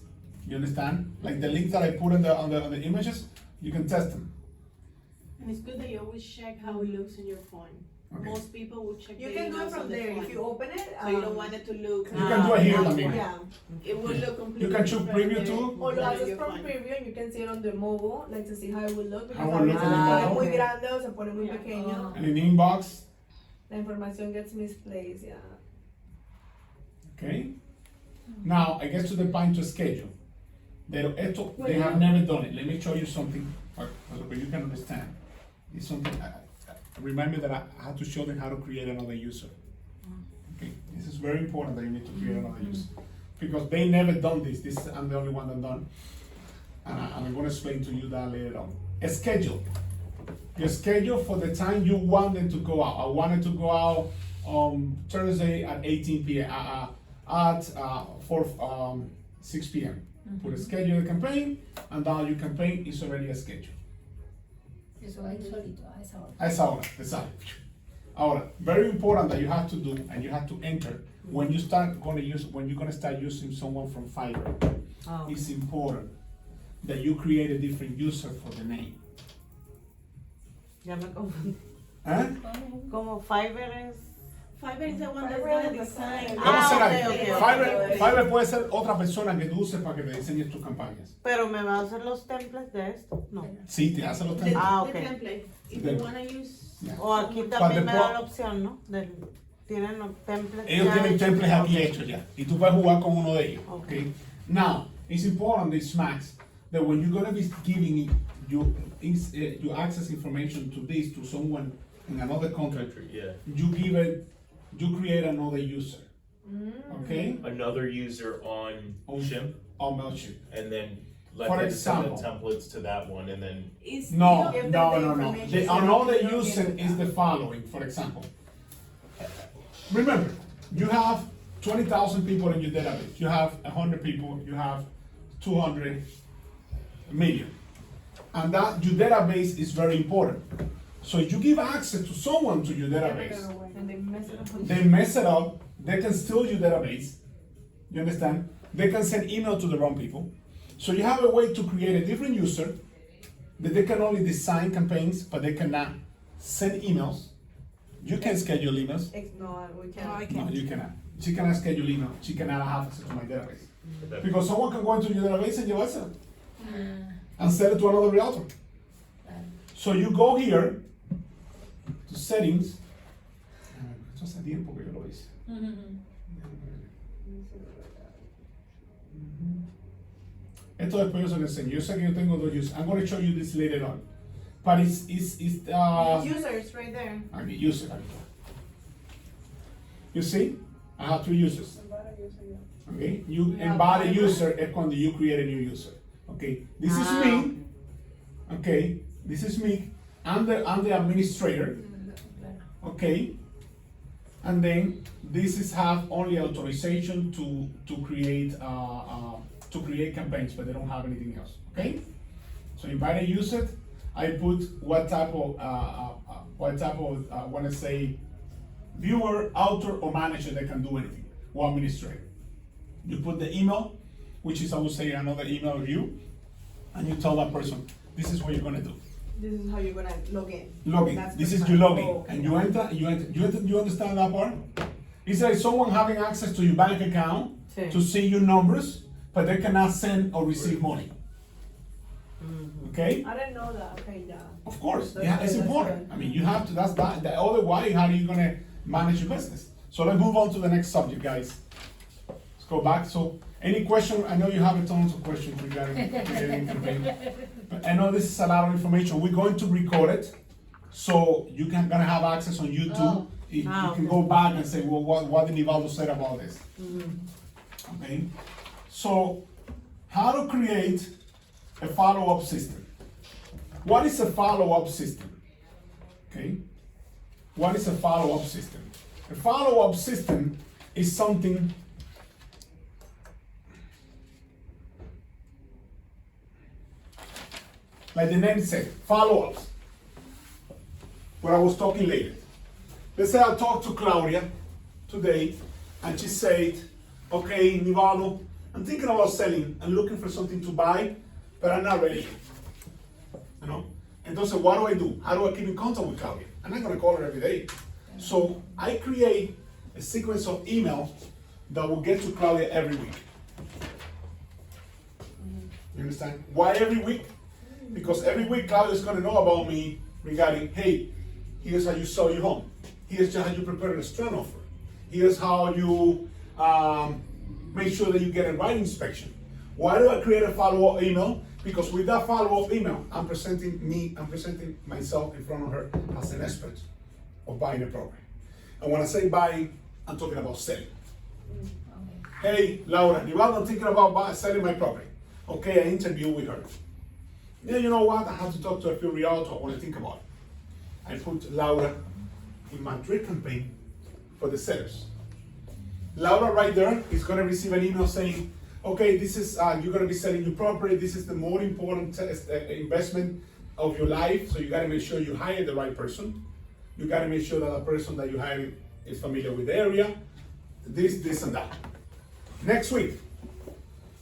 You understand? Like the links that I put on the images, you can test them. And it's good that you always check how it looks on your phone. Okay. Most people will check You the can do it emails from on the there. phone. If you open it, So you don't want it to look. You can do it here, yeah, también. yeah. It will look completely. You can choose different preview there too. O lo than haces your from phone. preview and you can see it on the mobile, like to see how it will look. Because How it a looks veces on the se pone mobile. muy Okay. grande o se pone muy Yeah. pequeño. And in inbox, La información gets misplaced, yeah. okay? Now, I get to the point to schedule. They have never done it. Let me show you something, so you can understand. It's something, remember that I had to show them how to create another user. Okay, this is very important that you need to create another user. Because they never done this, I'm the only one that done. And I'm gonna explain to you that later on. A schedule. Your schedule for the time you want them to go out. I wanted to go out on Thursday at 18 p.m. At 6 p.m. Put a schedule the campaign, and now your campaign is already a schedule. Eso va a ir solito a esa hora. A esa hora, exacto. Ahora, very important that you have to do and you have to enter when you're gonna start using someone from Fiverr. Oh, It's important that you create a different user for the name. ya me confundí. ¿Eh? Como Fiverr es. Fiverr is the one that's Fiverr gonna is the design. same. Vamos a hacer ok, algo. ok, Fiverr, ok. Fiverr puede ser otra persona que tú uses para que te diseñes tus campañas. Pero me va a hacer los templates de esto. No. Sí, te hace los The, templates. Ah, the ok. template. If The- you wanna use. Yeah. O aquí But the también me da pro- la opción, ¿no? Tienen los templates. Ellos ya tienen hechos. templates aquí hechos ya. Y tú puedes jugar con uno de ellos. Ok. Okay? Now, it's important, this Max, that when you're going to be giving you access information to this to someone in another country, Yeah. you create another user. Okay? Another user on On- Chimp, On Mailchimp. and then let For them send the example. templates to that one, and then Is No, Give them no, the no, no. information The, so another they don't user get is the following, for example. Remember, you have 20,000 people in your database. You have 100 people, you have 200 million. And that your database is very important. So if you give access to someone to your database, And they mess it up. they mess it up, they can steal your database. You understand? They can send email to the wrong people. So you have a way to create a different user that they can only design campaigns, but they cannot send emails. You can schedule emails. No, we can't. No, you cannot. She cannot schedule email. She cannot have access to my database. that- Because someone can go into your database and llevárselo and sell it to another realtor. So you go here to settings. Esto hace tiempo que yo lo hice. Esto después yo se lo enseño. Yo sé que yo tengo dos users. I'm going to show you this later on. But it's Users right there. aquí, user. Aquí. You see? I have two users. Okay? You embody user es cuando you create a new user. Okay? This is me. Okay, this is me. I'm the administrator. Okay, and then this is have only authorization to create campaigns, but they don't have anything else. Okay, so if I use it, I put what type of want to say viewer, author, or manager that can do anything, or administrator. You put the email, which is I would say another email review, and you tell that person this is what you're gonna do. This is how you're gonna log in. Login. That's This the is time. your login, Oh, okay. and you enter. You understand that part? It's like someone having access to your bank account Sí. to see your numbers, but they cannot send or receive money. Okay? I didn't know that. Okay, yeah. Of course, That's yeah, good, it's that's important. good. I mean, you have to. That's that. The otherwise, how are you gonna manage your business? So let's move on to the next subject, guys. Let's go back. So, any question? I know you have a tons of questions regarding campaign, but I know this is a lot of information. We're going to record it, so you can gonna have access on YouTube. Oh. You Ah, can okay. go back and say, well, what did Nivaldo say about this? Okay. So, how to create a follow-up system? What is a follow-up system? Okay. What is a follow-up system? A follow-up system is something like the name said, follow-ups. What I was talking later. Let's say I talked to Claudia today and she said, okay, Nivaldo, I'm thinking about selling and looking for something to buy, but I'm not ready. You know? Entonces, what do? How do I keep in contact with Claudia? I'm not gonna call her every day. So I create a sequence of emails that will get to Claudia every week. You understand? Why every week? Because every week Claudia is gonna know about me regarding, hey, here's how you sell your home. Here's how you prepare a restaurant offer. Here's how you make sure that you get a right inspection. Why do I create a follow-up email? Because with that follow-up email, I'm presenting myself in front of her as an expert of buying a property. And when I say buying, I'm talking about selling. Hey, Laura, Nivaldo, I'm thinking about selling my property. Okay, I interview with her. Yeah, you know what? I have to talk to a few realtors. I want to think about it. I put Laura in my drip campaign for the sellers. Laura right there is going to receive an email saying, okay, this is, you're going to be selling your property. This is the more important investment of your life. So you got to make sure you hire the right person. You got to make sure that the person that you hire is familiar with the area. This, and that. Next week,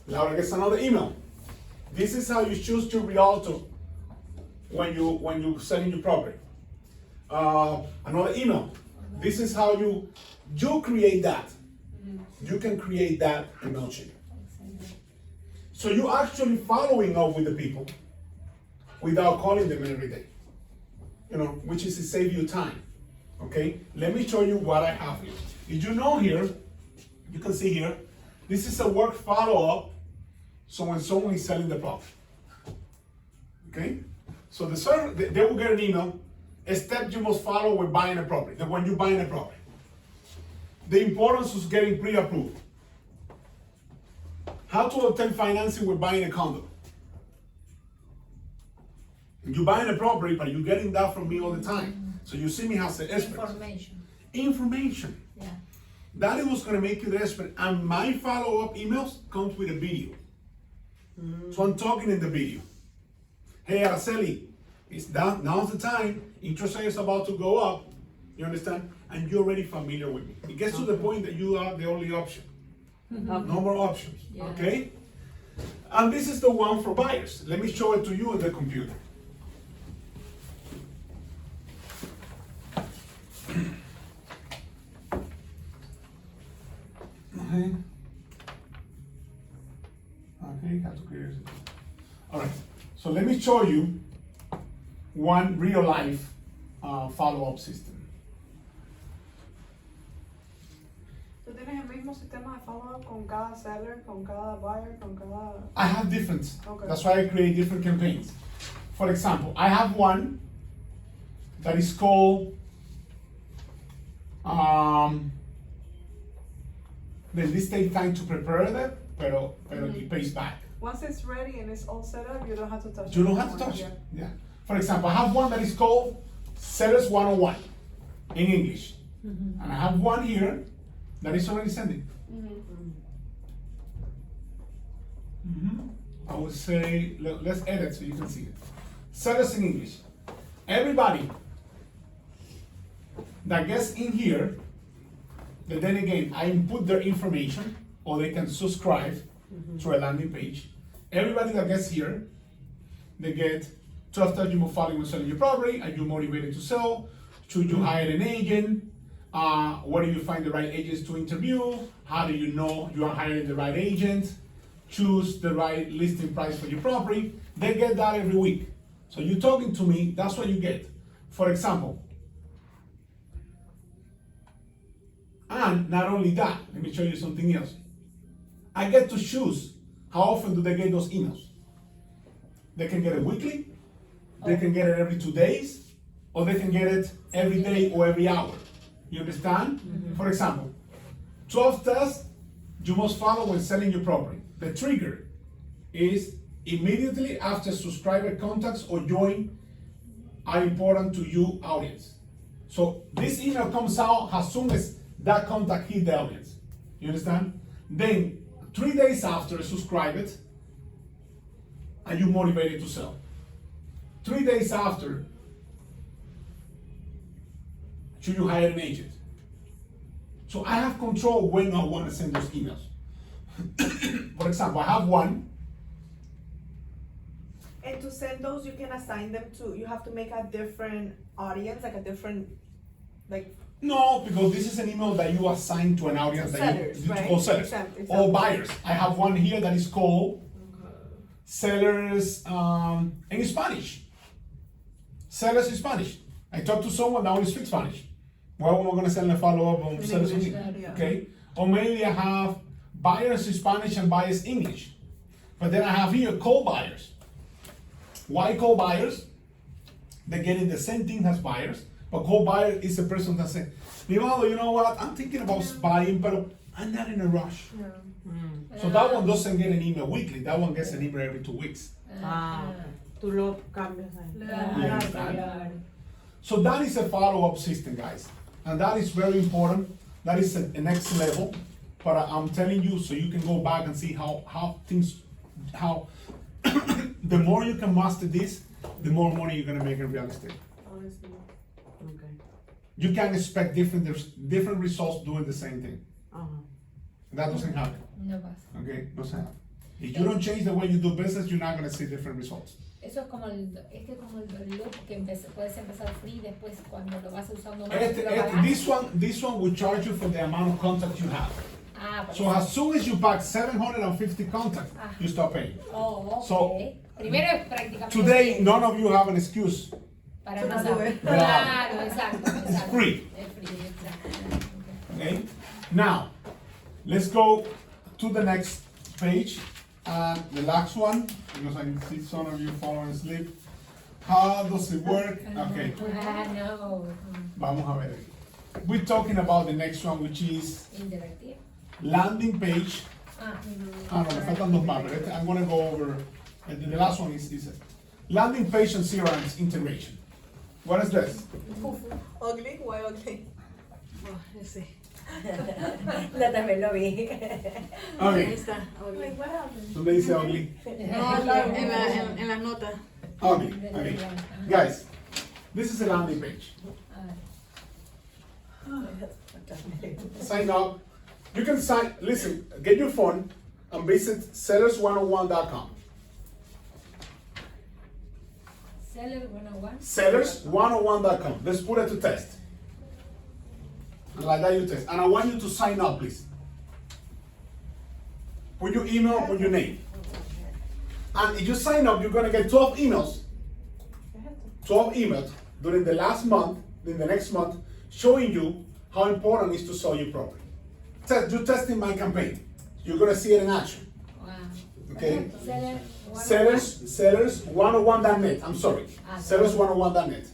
Laura gets another email. This is how you choose your realtor when you selling your property. Another email. This is how you create that. You can create that in Mailchimp. So you're actually following up with the people without calling them every day. You know, which is to save you time. Okay? Let me show you what I have here. If you know here, you can see here, this is a work follow-up. So when someone is selling the property. Okay? So the server, they will get an email, a step you must follow when buying a property, when you're buying a property. The importance of getting pre-approved. How to obtain financing when buying a condo. You're buying a property, but you're getting that from me all the time. So you see me as an expert. Information. Yeah. That is what's going to make you the expert. And my follow-up emails comes with a video. So I'm talking in the video. Hey, Araceli, now's the time. Interest rate is about to go up. You understand? And you're already familiar with me. It gets to the point that you are the only option. No more options. Yeah. Okay? And this is the one for buyers. Let me show it to you on the computer. Okay. Okay, have to clear it. All right. So let me show you one real life follow-up system. ¿Tú tienes el mismo sistema de follow-up con cada seller, con cada buyer, con cada...? I have different. Okay. That's why I create different campaigns. For example, I have one that is called then this takes time to prepare that, pero it pays back. Once it's ready and it's all set up, you don't have to touch it. You don't have to anymore. touch it. Yeah. For example, I have one that is called Sellers 101 in English. And I have one here that is already sending. I would say, let's edit so you can see it. Sellers in English. Everybody that gets in here, then again, I input their information, or they can subscribe to a landing page. Everybody that gets here, they get 12 times you move following when selling your property. Are you motivated to sell? Should you hire an agent? Where do you find the right agents to interview? How do you know you are hiring the right agent? Choose the right listing price for your property. They get that every week. So you're talking to me, that's what you get. For example, and not only that, let me show you something else. I get to choose how often do they get those emails. They can get it weekly, they can get it every 2 days, or they can get it every day or every hour. You understand? For example, 12 tests you must follow when selling your property. The trigger is immediately after subscriber contacts or join are important to you audience. So this email comes out as soon as that contact hit the audience. You understand? Then 3 days after subscribe it, are you motivated to sell? 3 days after, should you hire an agent? So I have control when I want to send those emails. For example, I have one. And to send those, you can assign them to, you have to make a different audience, like a different, like. No, because this is an email that you assign to an audience that Sellers, you right? call sellers Exactly. or buyers. I have one here that is called sellers in Spanish. Sellers in Spanish. I talked to someone that only speaks Spanish. Well, we're going to send a follow-up on sellers in English, English. yeah. Okay? Or maybe I have buyers in Spanish and buyers English. But then I have here co-buyers. Why co-buyers? They're getting the same thing as buyers, but co-buyer is a person that says, Nivaldo, you know what? I'm thinking about buying, but I'm not in a rush. So that one doesn't get an email weekly. That one gets an email every 2 weeks. Tú lo cambias ahí. You understand? So that is a follow-up system, guys. And that is very important. That is a next level. But I'm telling you, so you can go back and see how the more you can master this, the more money you're gonna make in real estate. Honestly. Okay. You can expect different results doing the same thing. That doesn't happen, No pasa. okay? Doesn't happen. If you don't change the way you do business, you're not gonna see different results. Eso es como el loop que puedes empezar free, después cuando lo vas usando más, lo pagas. This one will charge you for the amount of contacts you have. Ah, por So eso. as soon as you pack 750 contacts, you stop paying. Oh, ok. So, Primero es prácticamente. Today, none of you have an excuse. Para To not empezar. do it. Claro, exacto. It's free. Es free, exacto. Okay? Now, let's go to the next page. The last one, because I can see some of you falling asleep. How does it work? Okay, Ah, no. vamos a ver. We're talking about the next one, which is Interactivo. landing page. Ah, No, me faltan dos más, pero I'm gonna go over, and the last one is landing page and CRM integration. What is this? Ugly? Why ugly? Ese. Yo también lo vi. Okay, está. Like, what happened? ¿dónde dice ugly? En las notas. Ugly, okay. Guys, this is a landing page. Sign up. You can sign, listen, get your phone and visit sellers101.com. Seller 101. Sellers101.com. Let's put it to test. And like that you test. And I want you to sign up, please. Put your email, put your name. And if you sign up, you're gonna get 12 emails. 12 emails during the last month, in the next month, showing you how important it is to sell your property. You're testing my campaign. You're gonna see it in action. Wow. Okay? Seller 101. Sellers101.net. I'm sorry. Sellers101.net.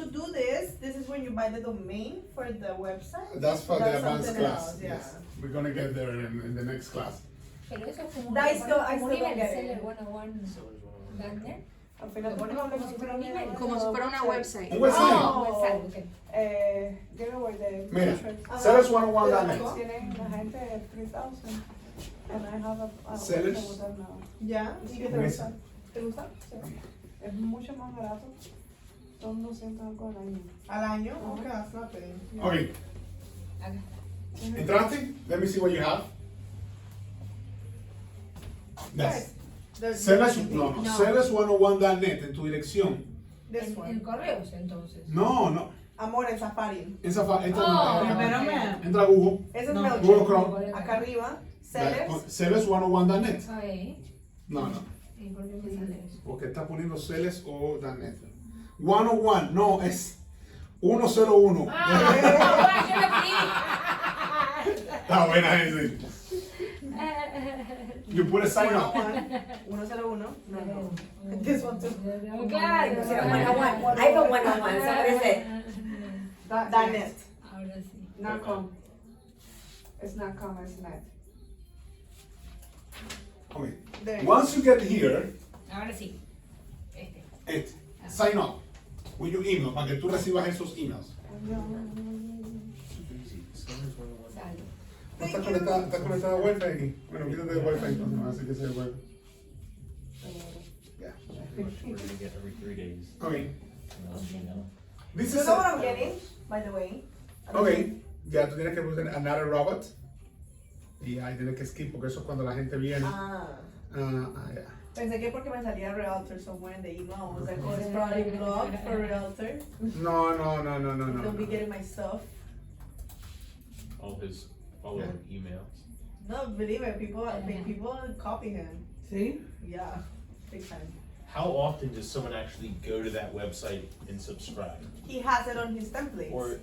to do this is when you buy the domain for the website. That's for the That's advanced something class, else, yeah. yes. We're gonna get there in the next class. Pero eso es como I still como un don't nivel get seller it. 101.net. Al final Lo ponemos como si fuera un email. Como si fuera una website. Un website. Oh, website, okay. Give away the Mira, pictures. sellers101.net. Tienen la gente 3,000. And I have a Sellers. with them now. Ya, ¿y qué te Con gusta? ¿Te gusta? Es mucho más barato. Son 200 algo al año. ¿Al año? Okay, that's nothing. Okay, Acá está. entraste? Let me see what you have. That's The- sellers, the- no, no, No. sellers101.net en tu dirección. This En one. correos, entonces. No, no. Amor en Safari. Esa entra, Oh, Espérame. entra a Google. Ese es No. Google Mailchimp. Chrome. Acá arriba, sellers. Sellers101.net. Ahí. No, no. ¿Y por qué me sale eso? Porque está poniendo sellers o .net. 101, no, es 101. ¡Ah! ¡Yo lo Está buena ese. You put a sign up. 101. No, no. escribí. This one too. Claro. 101. I put 101, so what is it? .net. Ahora sí. Not com. It's not com, it's net. Okay. There. Once you get here, Ahora sí. Este. sign up with your email para que tú recibas esos emails. Sale. ¿No está conectada a Wi-Fi aquí? Bueno, quítate de Wi-Fi entonces, no así que sea Wi-Fi. Yeah. We're gonna get every 3 days. Okay. You know? This You is know what I'm getting, by the way? Okay. Ya tú tienes que poner another robot. Y ahí tienes que skip porque eso es cuando la gente viene. Ya. Pensé que porque me salía realtor somewhere in the email. I was like, oh, it's probably blog for realtor. No, no, no, no, no, no. Don't be getting my stuff. All his following emails. No, believe it, people copy him. ¿Sí? Yeah, big time. How often does someone actually go to that website and subscribe? He has it on his templates. Or,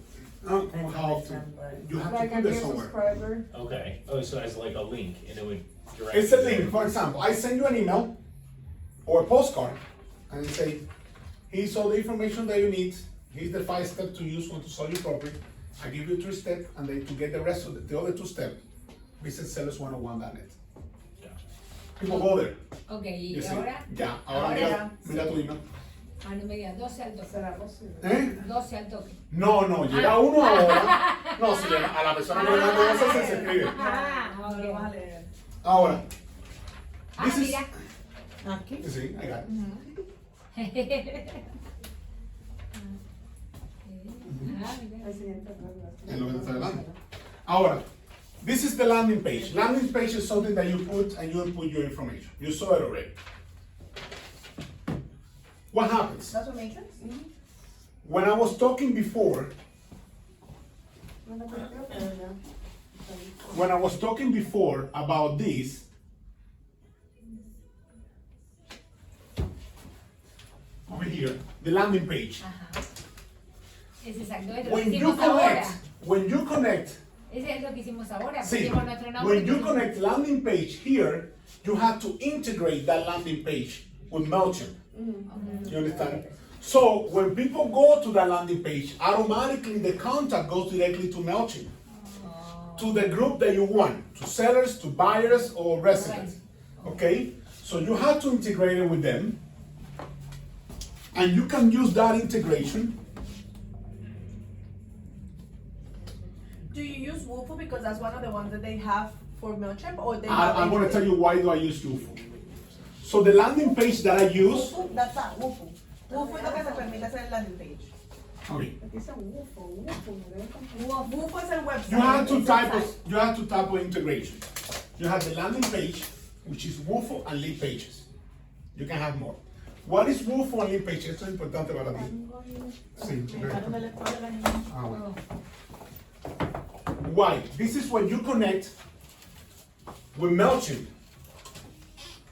How often? You have Like to a put new it somewhere. subscriber. okay, oh, so as like a link and it would direct. It's a you link. there. For example, I send you an email or a postcard and I say, here's all the information that you need. Here's the 5 steps to use when to sell your property. I give you 3 steps and then to get the rest of the other 2 steps, visit sellers101.net. Gotcha. People go there. Ok, y You see? ahora. Ya, ahora mira, mira tu email. Ah, no me digas, 12 al toque. ¿Será posible? ¿Eh? 12 al toque. No, no, llega uno ahora. No, si a la persona que le manda eso se escribe. Ah, No lo vas a leer. Ahora. Ah, This is. mira. Aquí. Sí, I got it. Ah, mira. El siguiente programa. Es lo que te estoy hablando. Ahora, this is the landing page. Landing page is something that you put and you input your information. You saw it already. What happens? That's what matrix? When I was talking before, No lo perdió, pero ya. when I was talking before about this, over here, the landing page. Ajá. Es exacto, es lo que When you hicimos ahora. connect, Ese es lo que hicimos ahora. see, Pusimos nuestro nombre. when you connect landing page here, you have to integrate that landing page with Mailchimp. You understand? So when people go to that landing page, automatically the contact goes directly to Mailchimp, to the group that you want, to sellers, to buyers, or residents. Okay? So you have to integrate it with them, and you can use that integration. Do you use Woofoo because that's one of the ones that they have for Mailchimp, or they I'm going to tell you why do I use Woofoo. So the landing page that I use, Woofoo, that's not Woofoo. Woofoo es lo que te permite hacer el landing page. okay, Dice UFO, UFO. Woofoo es el website. you have two It's types inside. of integration. You have the landing page, which is Woofoo and link pages. You can have more. What is Woofoo and link pages? Esto es importante para ti. Sí, bueno. Why? This is when you connect with Mailchimp.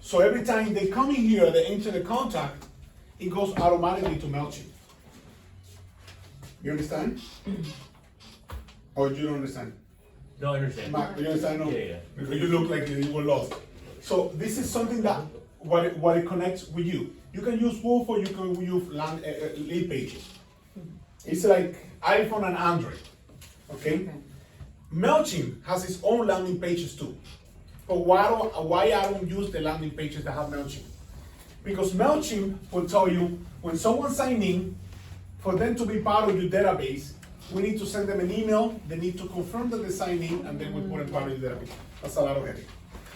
So every time they come in here, they enter the contact, it goes automatically to Mailchimp. You understand? Or you don't understand? No, I understand. Mark, you understand? No? Yeah, yeah. Because you look like you were lost. So this is something that what it connects with you. You can use Wolf or you can use lead pages. It's like iPhone and Android, okay? Mailchimp has its own landing pages too. But why I don't use the landing pages that have Mailchimp? Because Mailchimp will tell you when someone signs in, for them to be part of your database, we need to send them an email, they need to confirm that they sign in, and then we put them part of the database. That's a lot of headache.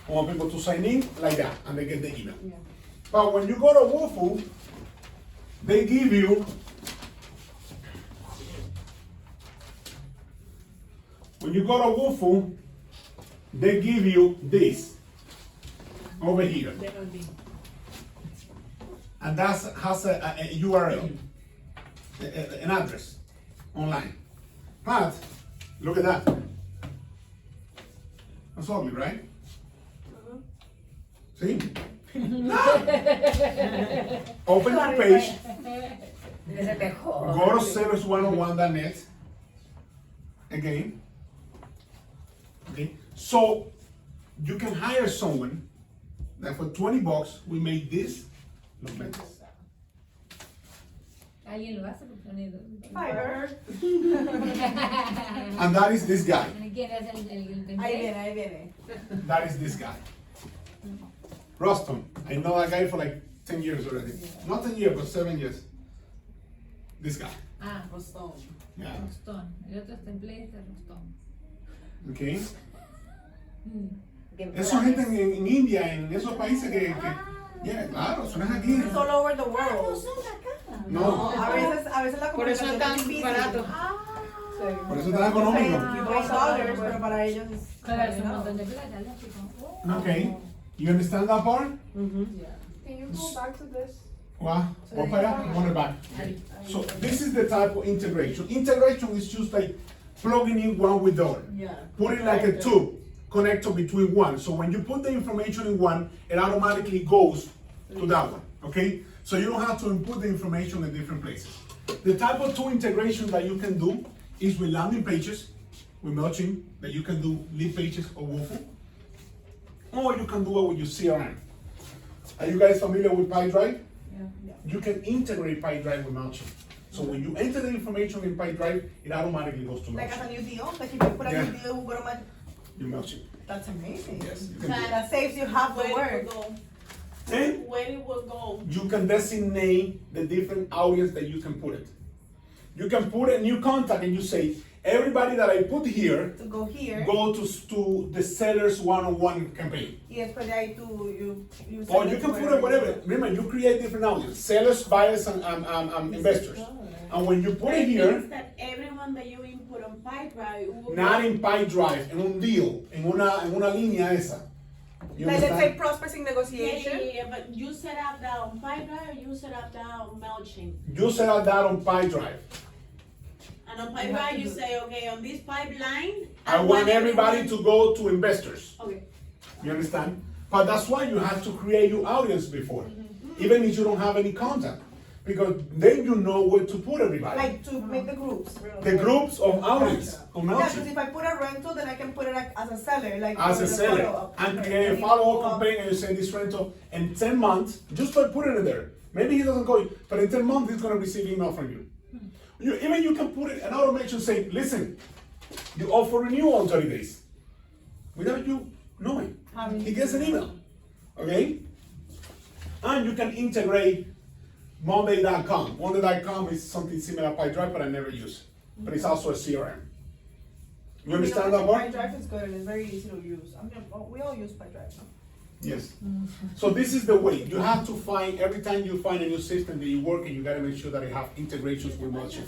I want people to sign in like that, and they get the email. But when you go to Wufoo, they give you they give you this over here. And that has a URL, an address online. But look at that. That's ugly, right? See? Open the page, go to service101.net again. Okay, so you can hire someone that for $20 we made this look like this. Alguien lo hace porque pone Fiverr. And that is this guy. ¿Quién es el Ahí viene. That is this guy. Roston. I know that guy for like 10 years already. Not 10 years, but 7 years. This guy. Ah, Yeah. Rostón. El otro es template de Rostón. Okay. Eso gente en India, en esos países que yeah, claro, eso no es aquí. It's all over the world. No, A veces la Por eso es comunicación tan difícil. barato. por eso es tan económico. $2, pero para ellos es. Claro, es un montón de plata, lógico. Okay. You understand that part? Can you go back to this? What para allá? Run it back. So this is the type of integration. Integration is just like plugging in one with the other. Yeah. Putting like a tube connector between one. So when you put the information in one, it automatically goes to that one. Okay? So you don't have to input the information in different places. The type of tool integration that you can do is with landing pages, with Mailchimp, that you can do lead pages or Wufoo. Or you can do it with your CRM. Are you guys familiar with PyDrive? Yeah. You can integrate PyDrive with Mailchimp. So when you enter the information in PyDrive, it automatically goes to Like as a Mailchimp. new deal, like if you put a Yeah. new deal, we go to my. In Mailchimp. That's amazing. Yes, you can do it. That saves you half the Where work. it will go? And Where it will go? you can designate the different audience that you can put it. You can put a new contact and you say, everybody that I put here, To go here. go to the sellers one-on-one campaign. Y después de ahí tú, you Or send you it can to put it whatever. Remember, you create different audience, sellers, buyers, and investors. And when you put it That here, means that everyone that you input on PyDrive will not in PyDrive, en un deal, en una línea esa. You Like let's say understand? prospecting negotiation. Yeah, but you set up that on PyDrive or you set up that on Mailchimp. You set up that on PyDrive. And on You have PyDrive to you do- say, okay, on this pipeline, I want everybody to go to investors. Okay. You understand? But that's why you have to create your audience before, even if you don't have any content, because then you know where to put everybody. Like to make the groups. The groups of audience on Yeah, because Mailchimp if I put a rental, then I can put it like as a seller, like as a with seller follow-up. and Okay. create a follow-up campaign and you say this rental in 10 months, just start putting it there. Maybe he doesn't call you, but in 10 months he's gonna receive email from you. Even you can put it an automation say, listen, you offer renewal in 30 days. Without you knowing. He gets an email. Okay? And you can integrate Monday.com. Monday.com is something similar to PyDrive, but I never use it. But it's also a CRM. You understand that part? PyDrive is good and it's very easy to use. I mean, we all use PyDrive. No? Yes. So this is the way. You have to find, every time you find a new system that you work in, you gotta make sure that it have integrations with Mailchimp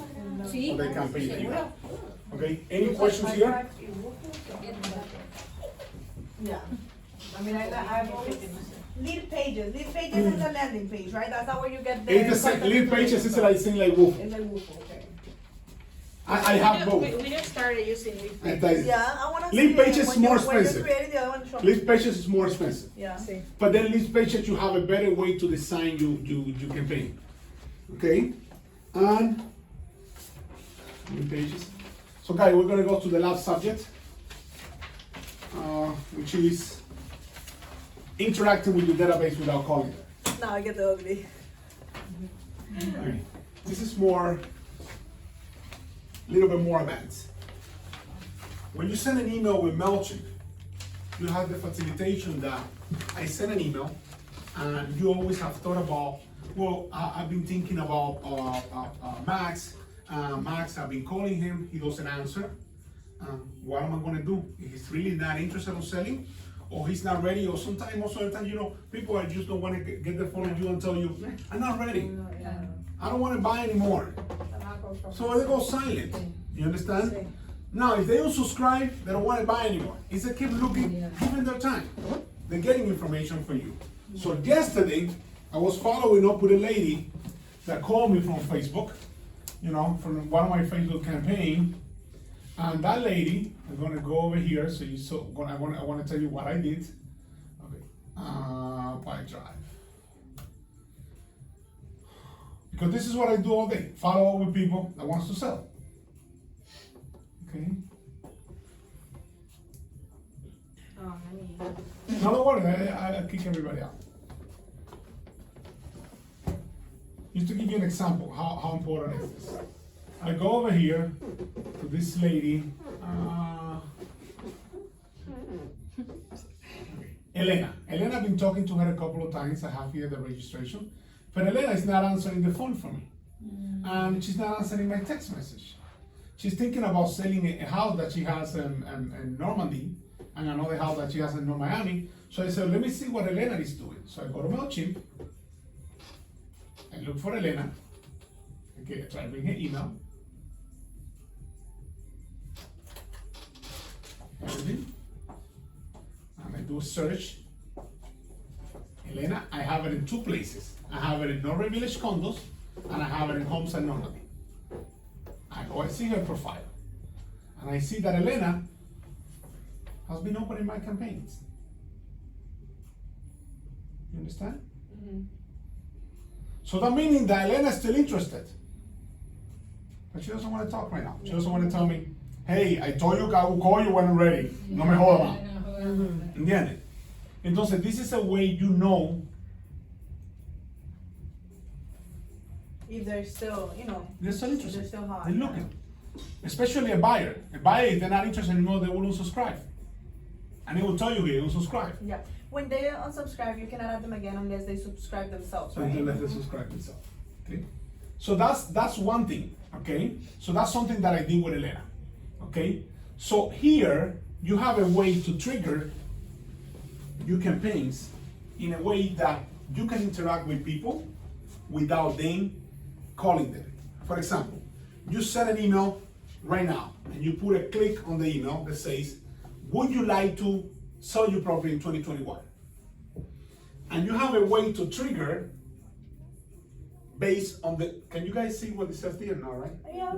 Sí. for the campaign that you have. Okay? Any questions here? Yeah. I mean, I've always lead pages. Lead pages is the landing page, right? That's not where you get the. It's the same, lead pages is like thing like Wufoo. It's like Wufoo, okay. I have both. We just started using lead I pages. tell you. Yeah, I wanna see. Lead it. pages is When more when you're expensive. creating the other one, show me. Lead pages is more expensive. Yeah. But then lead pages, you have a better way to design your campaign. Okay? And lead pages. So guys, we're gonna go to the last subject, which is interacting with your database without calling it. Now I get the ugly. Okay. This is more little bit more advanced. When you send an email with Mailchimp, you have the facilitation that I send an email, and you always have thought about, well, I've been thinking about Max. Max, I've been calling him, he doesn't answer. What am I gonna do? If he's really not interested in selling, or he's not ready, or sometimes, most of the time, people are just don't wanna get the phone with you and tell you, I'm not ready. I don't wanna buy anymore. So they go silent, you understand? Now, if they unsubscribe, they don't wanna buy anymore. It's they keep looking, giving their time. They're getting information from you. So yesterday, I was following up with a lady that called me from Facebook, from one of my Facebook campaign. And that lady, I'm gonna go over here, I wanna tell you what I did. Okay, by drive. Because this is what I do all day, follow up with people that wants to sell. Okay. Oh, honey. No, don't worry, I kick everybody out. Just to give you an example, how important is this? I go over here to this lady, Elena. Elena, I've been talking to her a couple of times. I have here the registration, but Elena is not answering the phone for me, and she's not answering my text message. She's thinking about selling a house that she has in Normandy and another house that she has in Miami. So I said, let me see what Elena is doing. So I go to Mailchimp, I look for Elena, okay, I try to bring her email. Everything. And I do a search. Elena, I have it in two places. I have it in Norway Village Condos, and I have it in Homes and Normandy. I see her profile, and I see that Elena has been opening my campaigns. You understand? Mm-hmm. So that meaning that Elena is still interested, but she doesn't want to talk right now. She doesn't want to tell me, hey, I told you I will call you when I'm ready. No me jodas. ¿Entiendes? Entonces, this is a way If they're still, they're still interested. they're still hot. They're looking. Especially a buyer. A buyer, if they're not interested anymore, they will unsubscribe. And it will tell you here, unsubscribe. Yeah. When they unsubscribe, you cannot add them again unless they subscribe themselves, right? Until they subscribe themselves. Okay? So that's one thing. Okay? So that's something that I did with Elena. Okay? So here you have a way to trigger your campaigns in a way that you can interact with people without them calling them. For example, you send an email right now and you put a click on the email that says, would you like to sell your property in 2021? And you have a way to trigger based on can you guys see what it says here now, right? Yeah.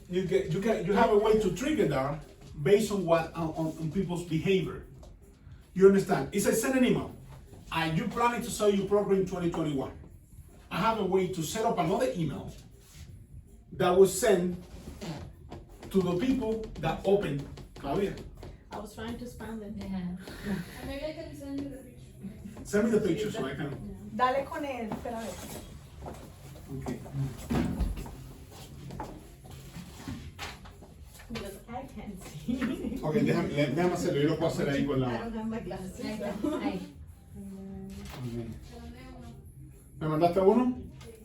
You have a way to trigger that based on on people's behavior. You understand? It says send an email. Are you planning to sell your property in 2021? I have a way to set up another email that will send to the people that open Claudia. I was trying to spam them. Yeah. Maybe I can send you the picture. Send me the picture so I can. Dale con él, espérame. Okay. Because I can't see. Ok, déjame hacerlo. Yo lo puedo hacer ahí con I la. don't have my glasses. Ahí está, ahí. ¿Me mandaste uno?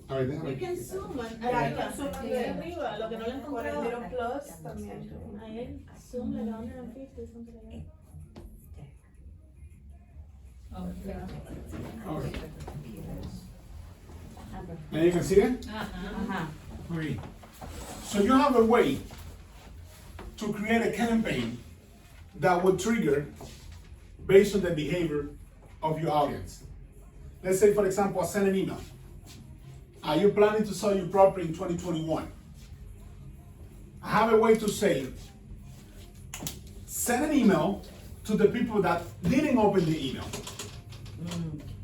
A ver, déjame. You can zoom on Yeah, you can zoom on de the- arriba, lo que no le Con el encontré. little plus también. A él, zoom like 150, something like that. Okay. Now you can see it? Ajá. Okay. So you have a way to create a campaign that will trigger based on the behavior of your audience. Let's say, for example, I send an email. Are you planning to sell your property in 2021? I have a way to say, send an email to the people that didn't open the email.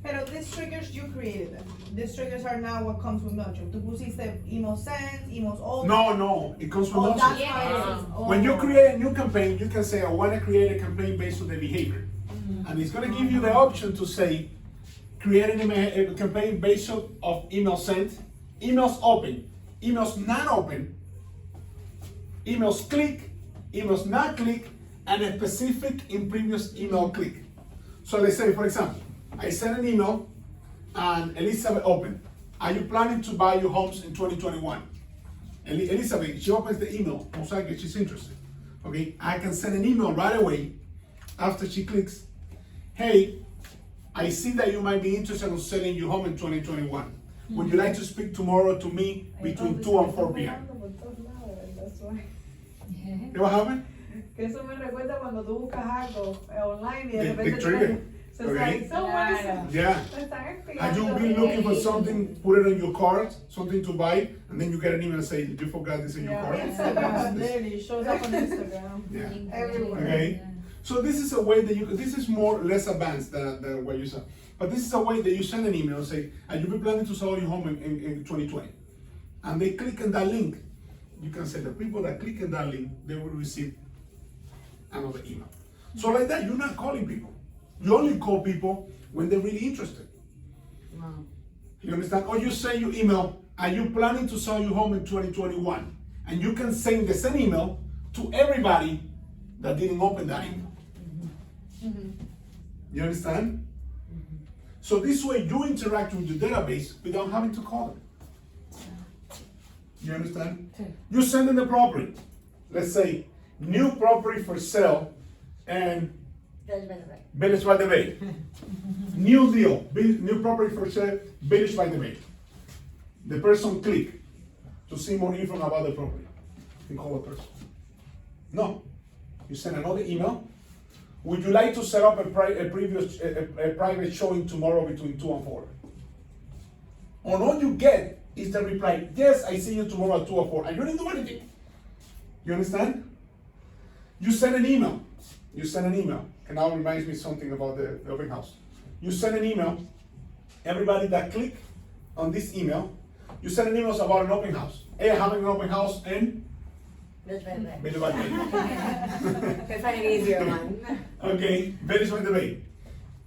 Pero these triggers, you created them. These triggers are now what comes with Mailchimp. Tú pusiste email sent, emails open. No, it comes from Oh, Mailchimp. that's how it is. Oh. When you create a new campaign, you can say, I want to create a campaign based on the behavior. And it's going to give you the option to say, create a campaign based on email sent, emails open, emails not open, emails click, emails not click, and a specific in previous email click. So let's say, for example, I send an email and Elizabeth opened. Are you planning to buy your homes in 2021? Elizabeth, she opens the email, most likely she's interested. Okay, I can send an email right away after she clicks. Hey, I see that you might be interested in selling your home in 2021. Would you like to speak tomorrow to me between 2 and 4 p.m.? ¿Qué va a happen? Que eso me recuerda cuando tú buscas algo online y de The repente trigger. So it's Okay. like, so what is it? Yeah. Me están explicando. Have you been looking for something, put it on your card, something to buy, and then you get an email and say, did you forget this in your Yeah, card? Instagram, literally, it shows up on Instagram. Yeah. Everywhere. Okay. So this is a way that this is more less advanced than what you said. But this is a way that you send an email and say, are you planning to sell your home in 2020? And they click on that link. You can say the people that click on that link, they will receive another email. So like that, you're not calling people. You only call people when they're really interested. No. You understand? Or you say you email, are you planning to sell your home in 2021? And you can send the same email to everybody that didn't open that email. You understand? So this way you interact with your database without having to call them. You understand? You send in the property. Let's say new property for sale and Village by the Bay. New deal, new property for sale, Village by the Bay. The person click to see more info about the property. You call the person. No, you send another email. Would you like to set up a private showing tomorrow between 2 and 4? And all you get is the reply, yes, I see you tomorrow at 2 or 4, and you didn't do anything. You understand? You send an email. You send an email. And now reminds me something about the open house. You send an email. Everybody that click on this email, you send an email about an open house. Hey, I'm having an open house in Village by the Bay. Could find an easier one. Okay, Village by the Bay.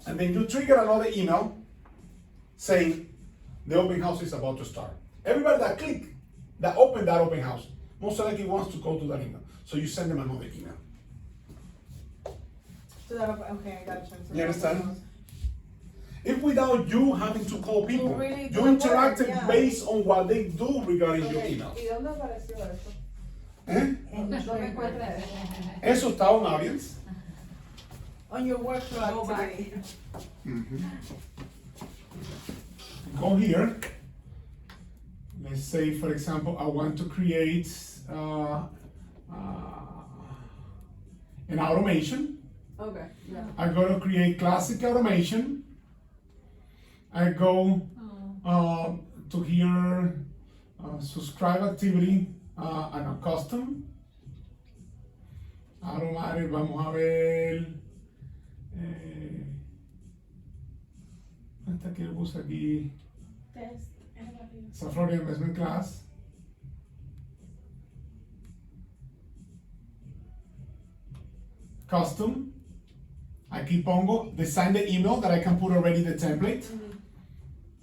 And then you trigger another email saying the open house is about to start. Everybody that click, that open that open house, most likely wants to go to that email. So you send them another email. So that, okay, I got you. You understand? If without you having to call people, You really you do interacted work, yeah. based on what they do regarding your Okay, email. ¿y dónde apareció eso? ¿Eh? ¿Dónde encuentras eso? Eso está on audience. On your workflow activity. Go here. Let's say, for example, I want to create an automation. Okay, yeah. I go to create classic automation. I go to here, subscribe activity, and a custom. Automatic, vamos a ver. Esta que puse aquí, Test, es rápido. Safari Investment Class. Custom. Aquí pongo, design the email that I can put already the template.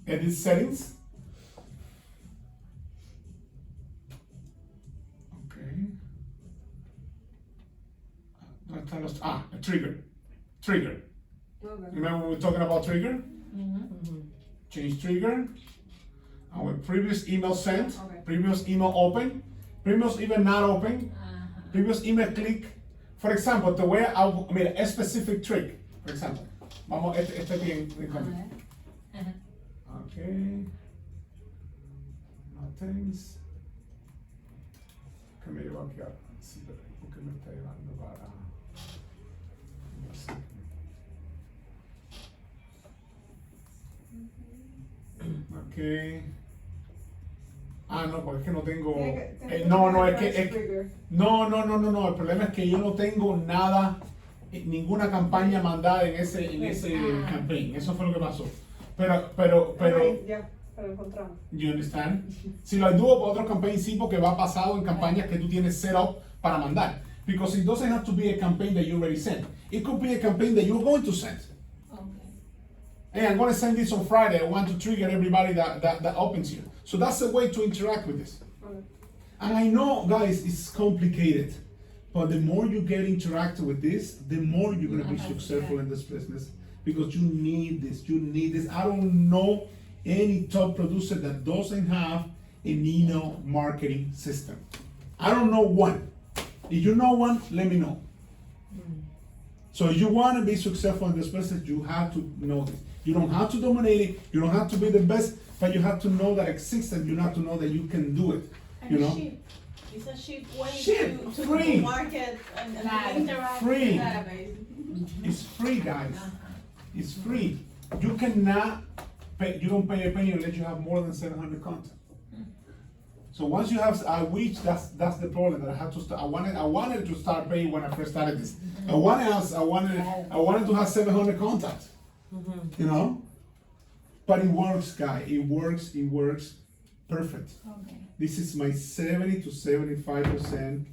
Edit settings. Okay. A trigger. Trigger. Okay. Remember we were talking about trigger? Change trigger. Our previous email sent, Okay. previous email open, previous email not open, previous email click. For example, the way a specific trick. For example, vamos, este bien conmigo. Okay. No things. Que me llevo aquí a sí, pero porque me está llevando para. Okay. No, porque es que no tengo. No, es que. No, el problema es que yo no tengo nada, ninguna campaña mandada en ese campaign. Eso fue lo que pasó. Pero. Ya, pero encontramos. You understand? Si lo ayudo por otro campaign, sí, porque va pasado en campañas que tú tienes set up para mandar. Because it doesn't have to be a campaign that you already sent. It could be a campaign that you're going to send. Hey, I'm going to send this on Friday. I want to trigger everybody that opens here. So that's the way to interact with this. And I know, guys, it's complicated, but the more you get interactive with this, the more you're gonna be successful in this business, because you need this. You need this. I don't know any top producer that doesn't have an email marketing system. I don't know one. If you know one, let me know. So if you want to be successful in this business, you have to know this. You don't have to dominate it. You don't have to be the best, but you have to know that it exists, and you have to know that you can do it. You know? It's a cheap way Cheap, to free. market and Claro. interact Free. with the database. It's free, guys. It's free. You cannot pay. You don't pay a penny unless you have more than 700 contacts. So once you have, I wish that's the problem that I had to start. I wanted to start paying when I first started this. I wanted to have 700 contacts. You know, but it works, guy. It works. It works perfect. Okay. This is my 70 to 75%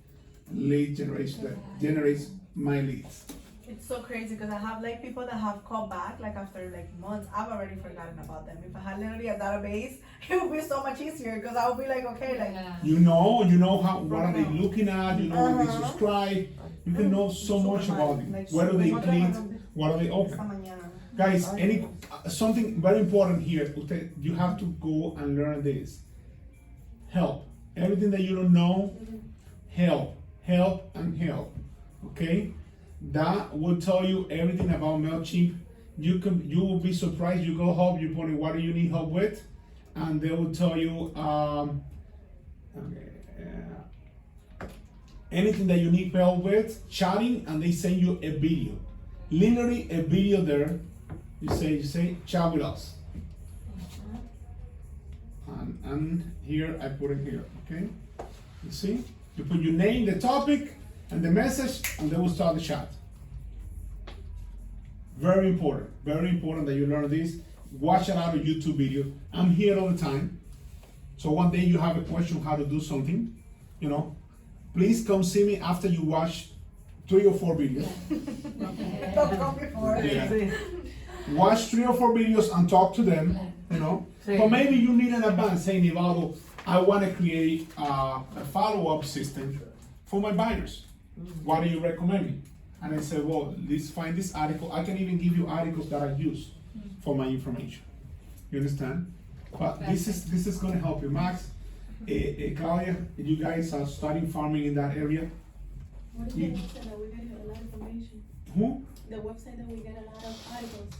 lead generation that generates my leads. It's so crazy because I have like people that have called back like after like months. I've already forgotten about them. If I had literally a database, it would be so much easier because I would be like, okay, like Yeah. You know how, what are they looking at, you know when they subscribe, you can know so much about them. Like, Where do they super click, much. what are they esta open? mañana. Guys, something very important here, you have to go and learn this. Help. Everything that you don't know, help, and help. Okay? That will tell you everything about Mailchimp. You will be surprised. You go home, you put in what do you need help with, and they will tell you anything that you need help with, chatting, and they send you a video. Literally a video there. You say chat with us. And here I put it here, okay? You see? You put your name, the topic, and the message, and they will start the chat. Very important that you learn this. Watch a lot of YouTube videos. I'm here all the time. So one day you have a question how to do something, you know, please come see me after you watch 3 or 4 videos. Don't come before. Yeah. Watch 3 or 4 videos and talk to them, you know. But maybe you need an advance saying, Nivaldo, I want to create a follow-up system for my buyers. What do you recommend me? And I said, well, let's find this article. I can even give you articles that I use for my information. You understand? But this is going to help you, Max. Claudia, you guys are starting farming in that area. What is the website that we get a lot of information? Who? The website that we get a lot of articles.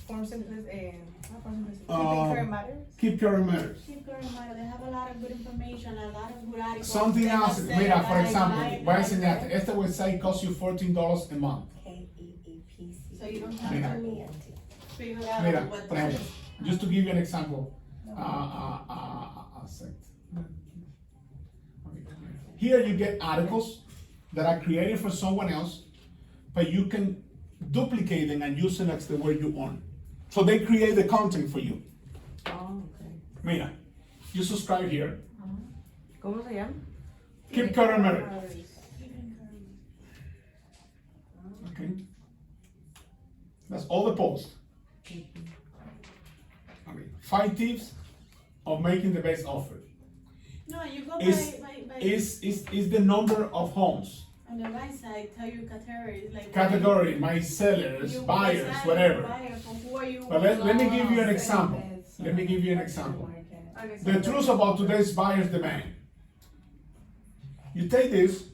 Form simplicity, not form simplicity. Uh, Keeping current matters. Keep current matters. Keep current matter. They have a lot of good information, a lot of good articles. Something They else, have mira, said, for like, example, voy a enseñarte. like. Este website costs you $14 a month. KEEPC. So you don't have Mira. to figure out Mira, what. por ejemplo, just to give you an example. A sec. Here you get articles that are created for someone else, but you can duplicate them and use them as the word you own. So they create the content for you. Oh, okay. Mira, you subscribe here. ¿Cómo se llama? Keep current matter. Okay. That's all the posts. Okay. 5 tips of making the best offer. No, you go Is by is the number of homes. on the right side, tell you categories like. Category, my sellers, You buyers, decide whatever. buyers, or who are you? But let me give you an example. Let me give you an example. Okay, so The truth about today's buyer's demand. You take this,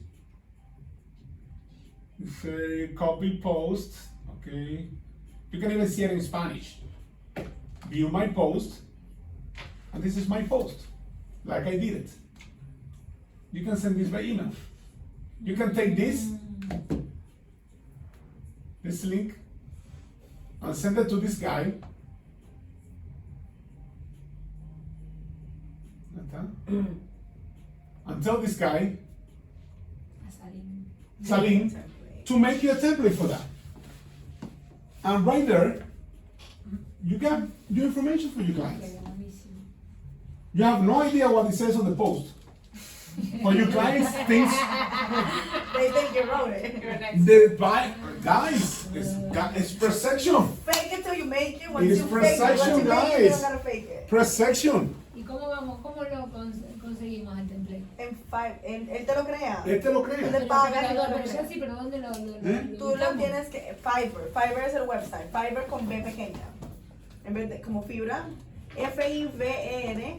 you say copy post, okay. You can even see it in Spanish. View my post, and this is my post, like I did it. You can send this by email. You can take this link, and send it to this guy. And tell this guy, Salim, to make you a template for that. And right there, you got your information for your clients. You have no idea what it says on the post. But your clients think they think you wrote it. the buy guys, it's perception. Fake it till you make it. Once It is you fake it, once perception, you make it, you guys. don't gotta fake it. Perception. ¿Y cómo lo conseguimos él te lo crea. Él te lo Tú crea. le pagas y pero, te lo pero crea. yo sí, pero ¿dónde lo Tú lo ubicamos? tienes que, Fiverr es el website, Fiverr con B pequeña, en vez de como fibra, Fiverr,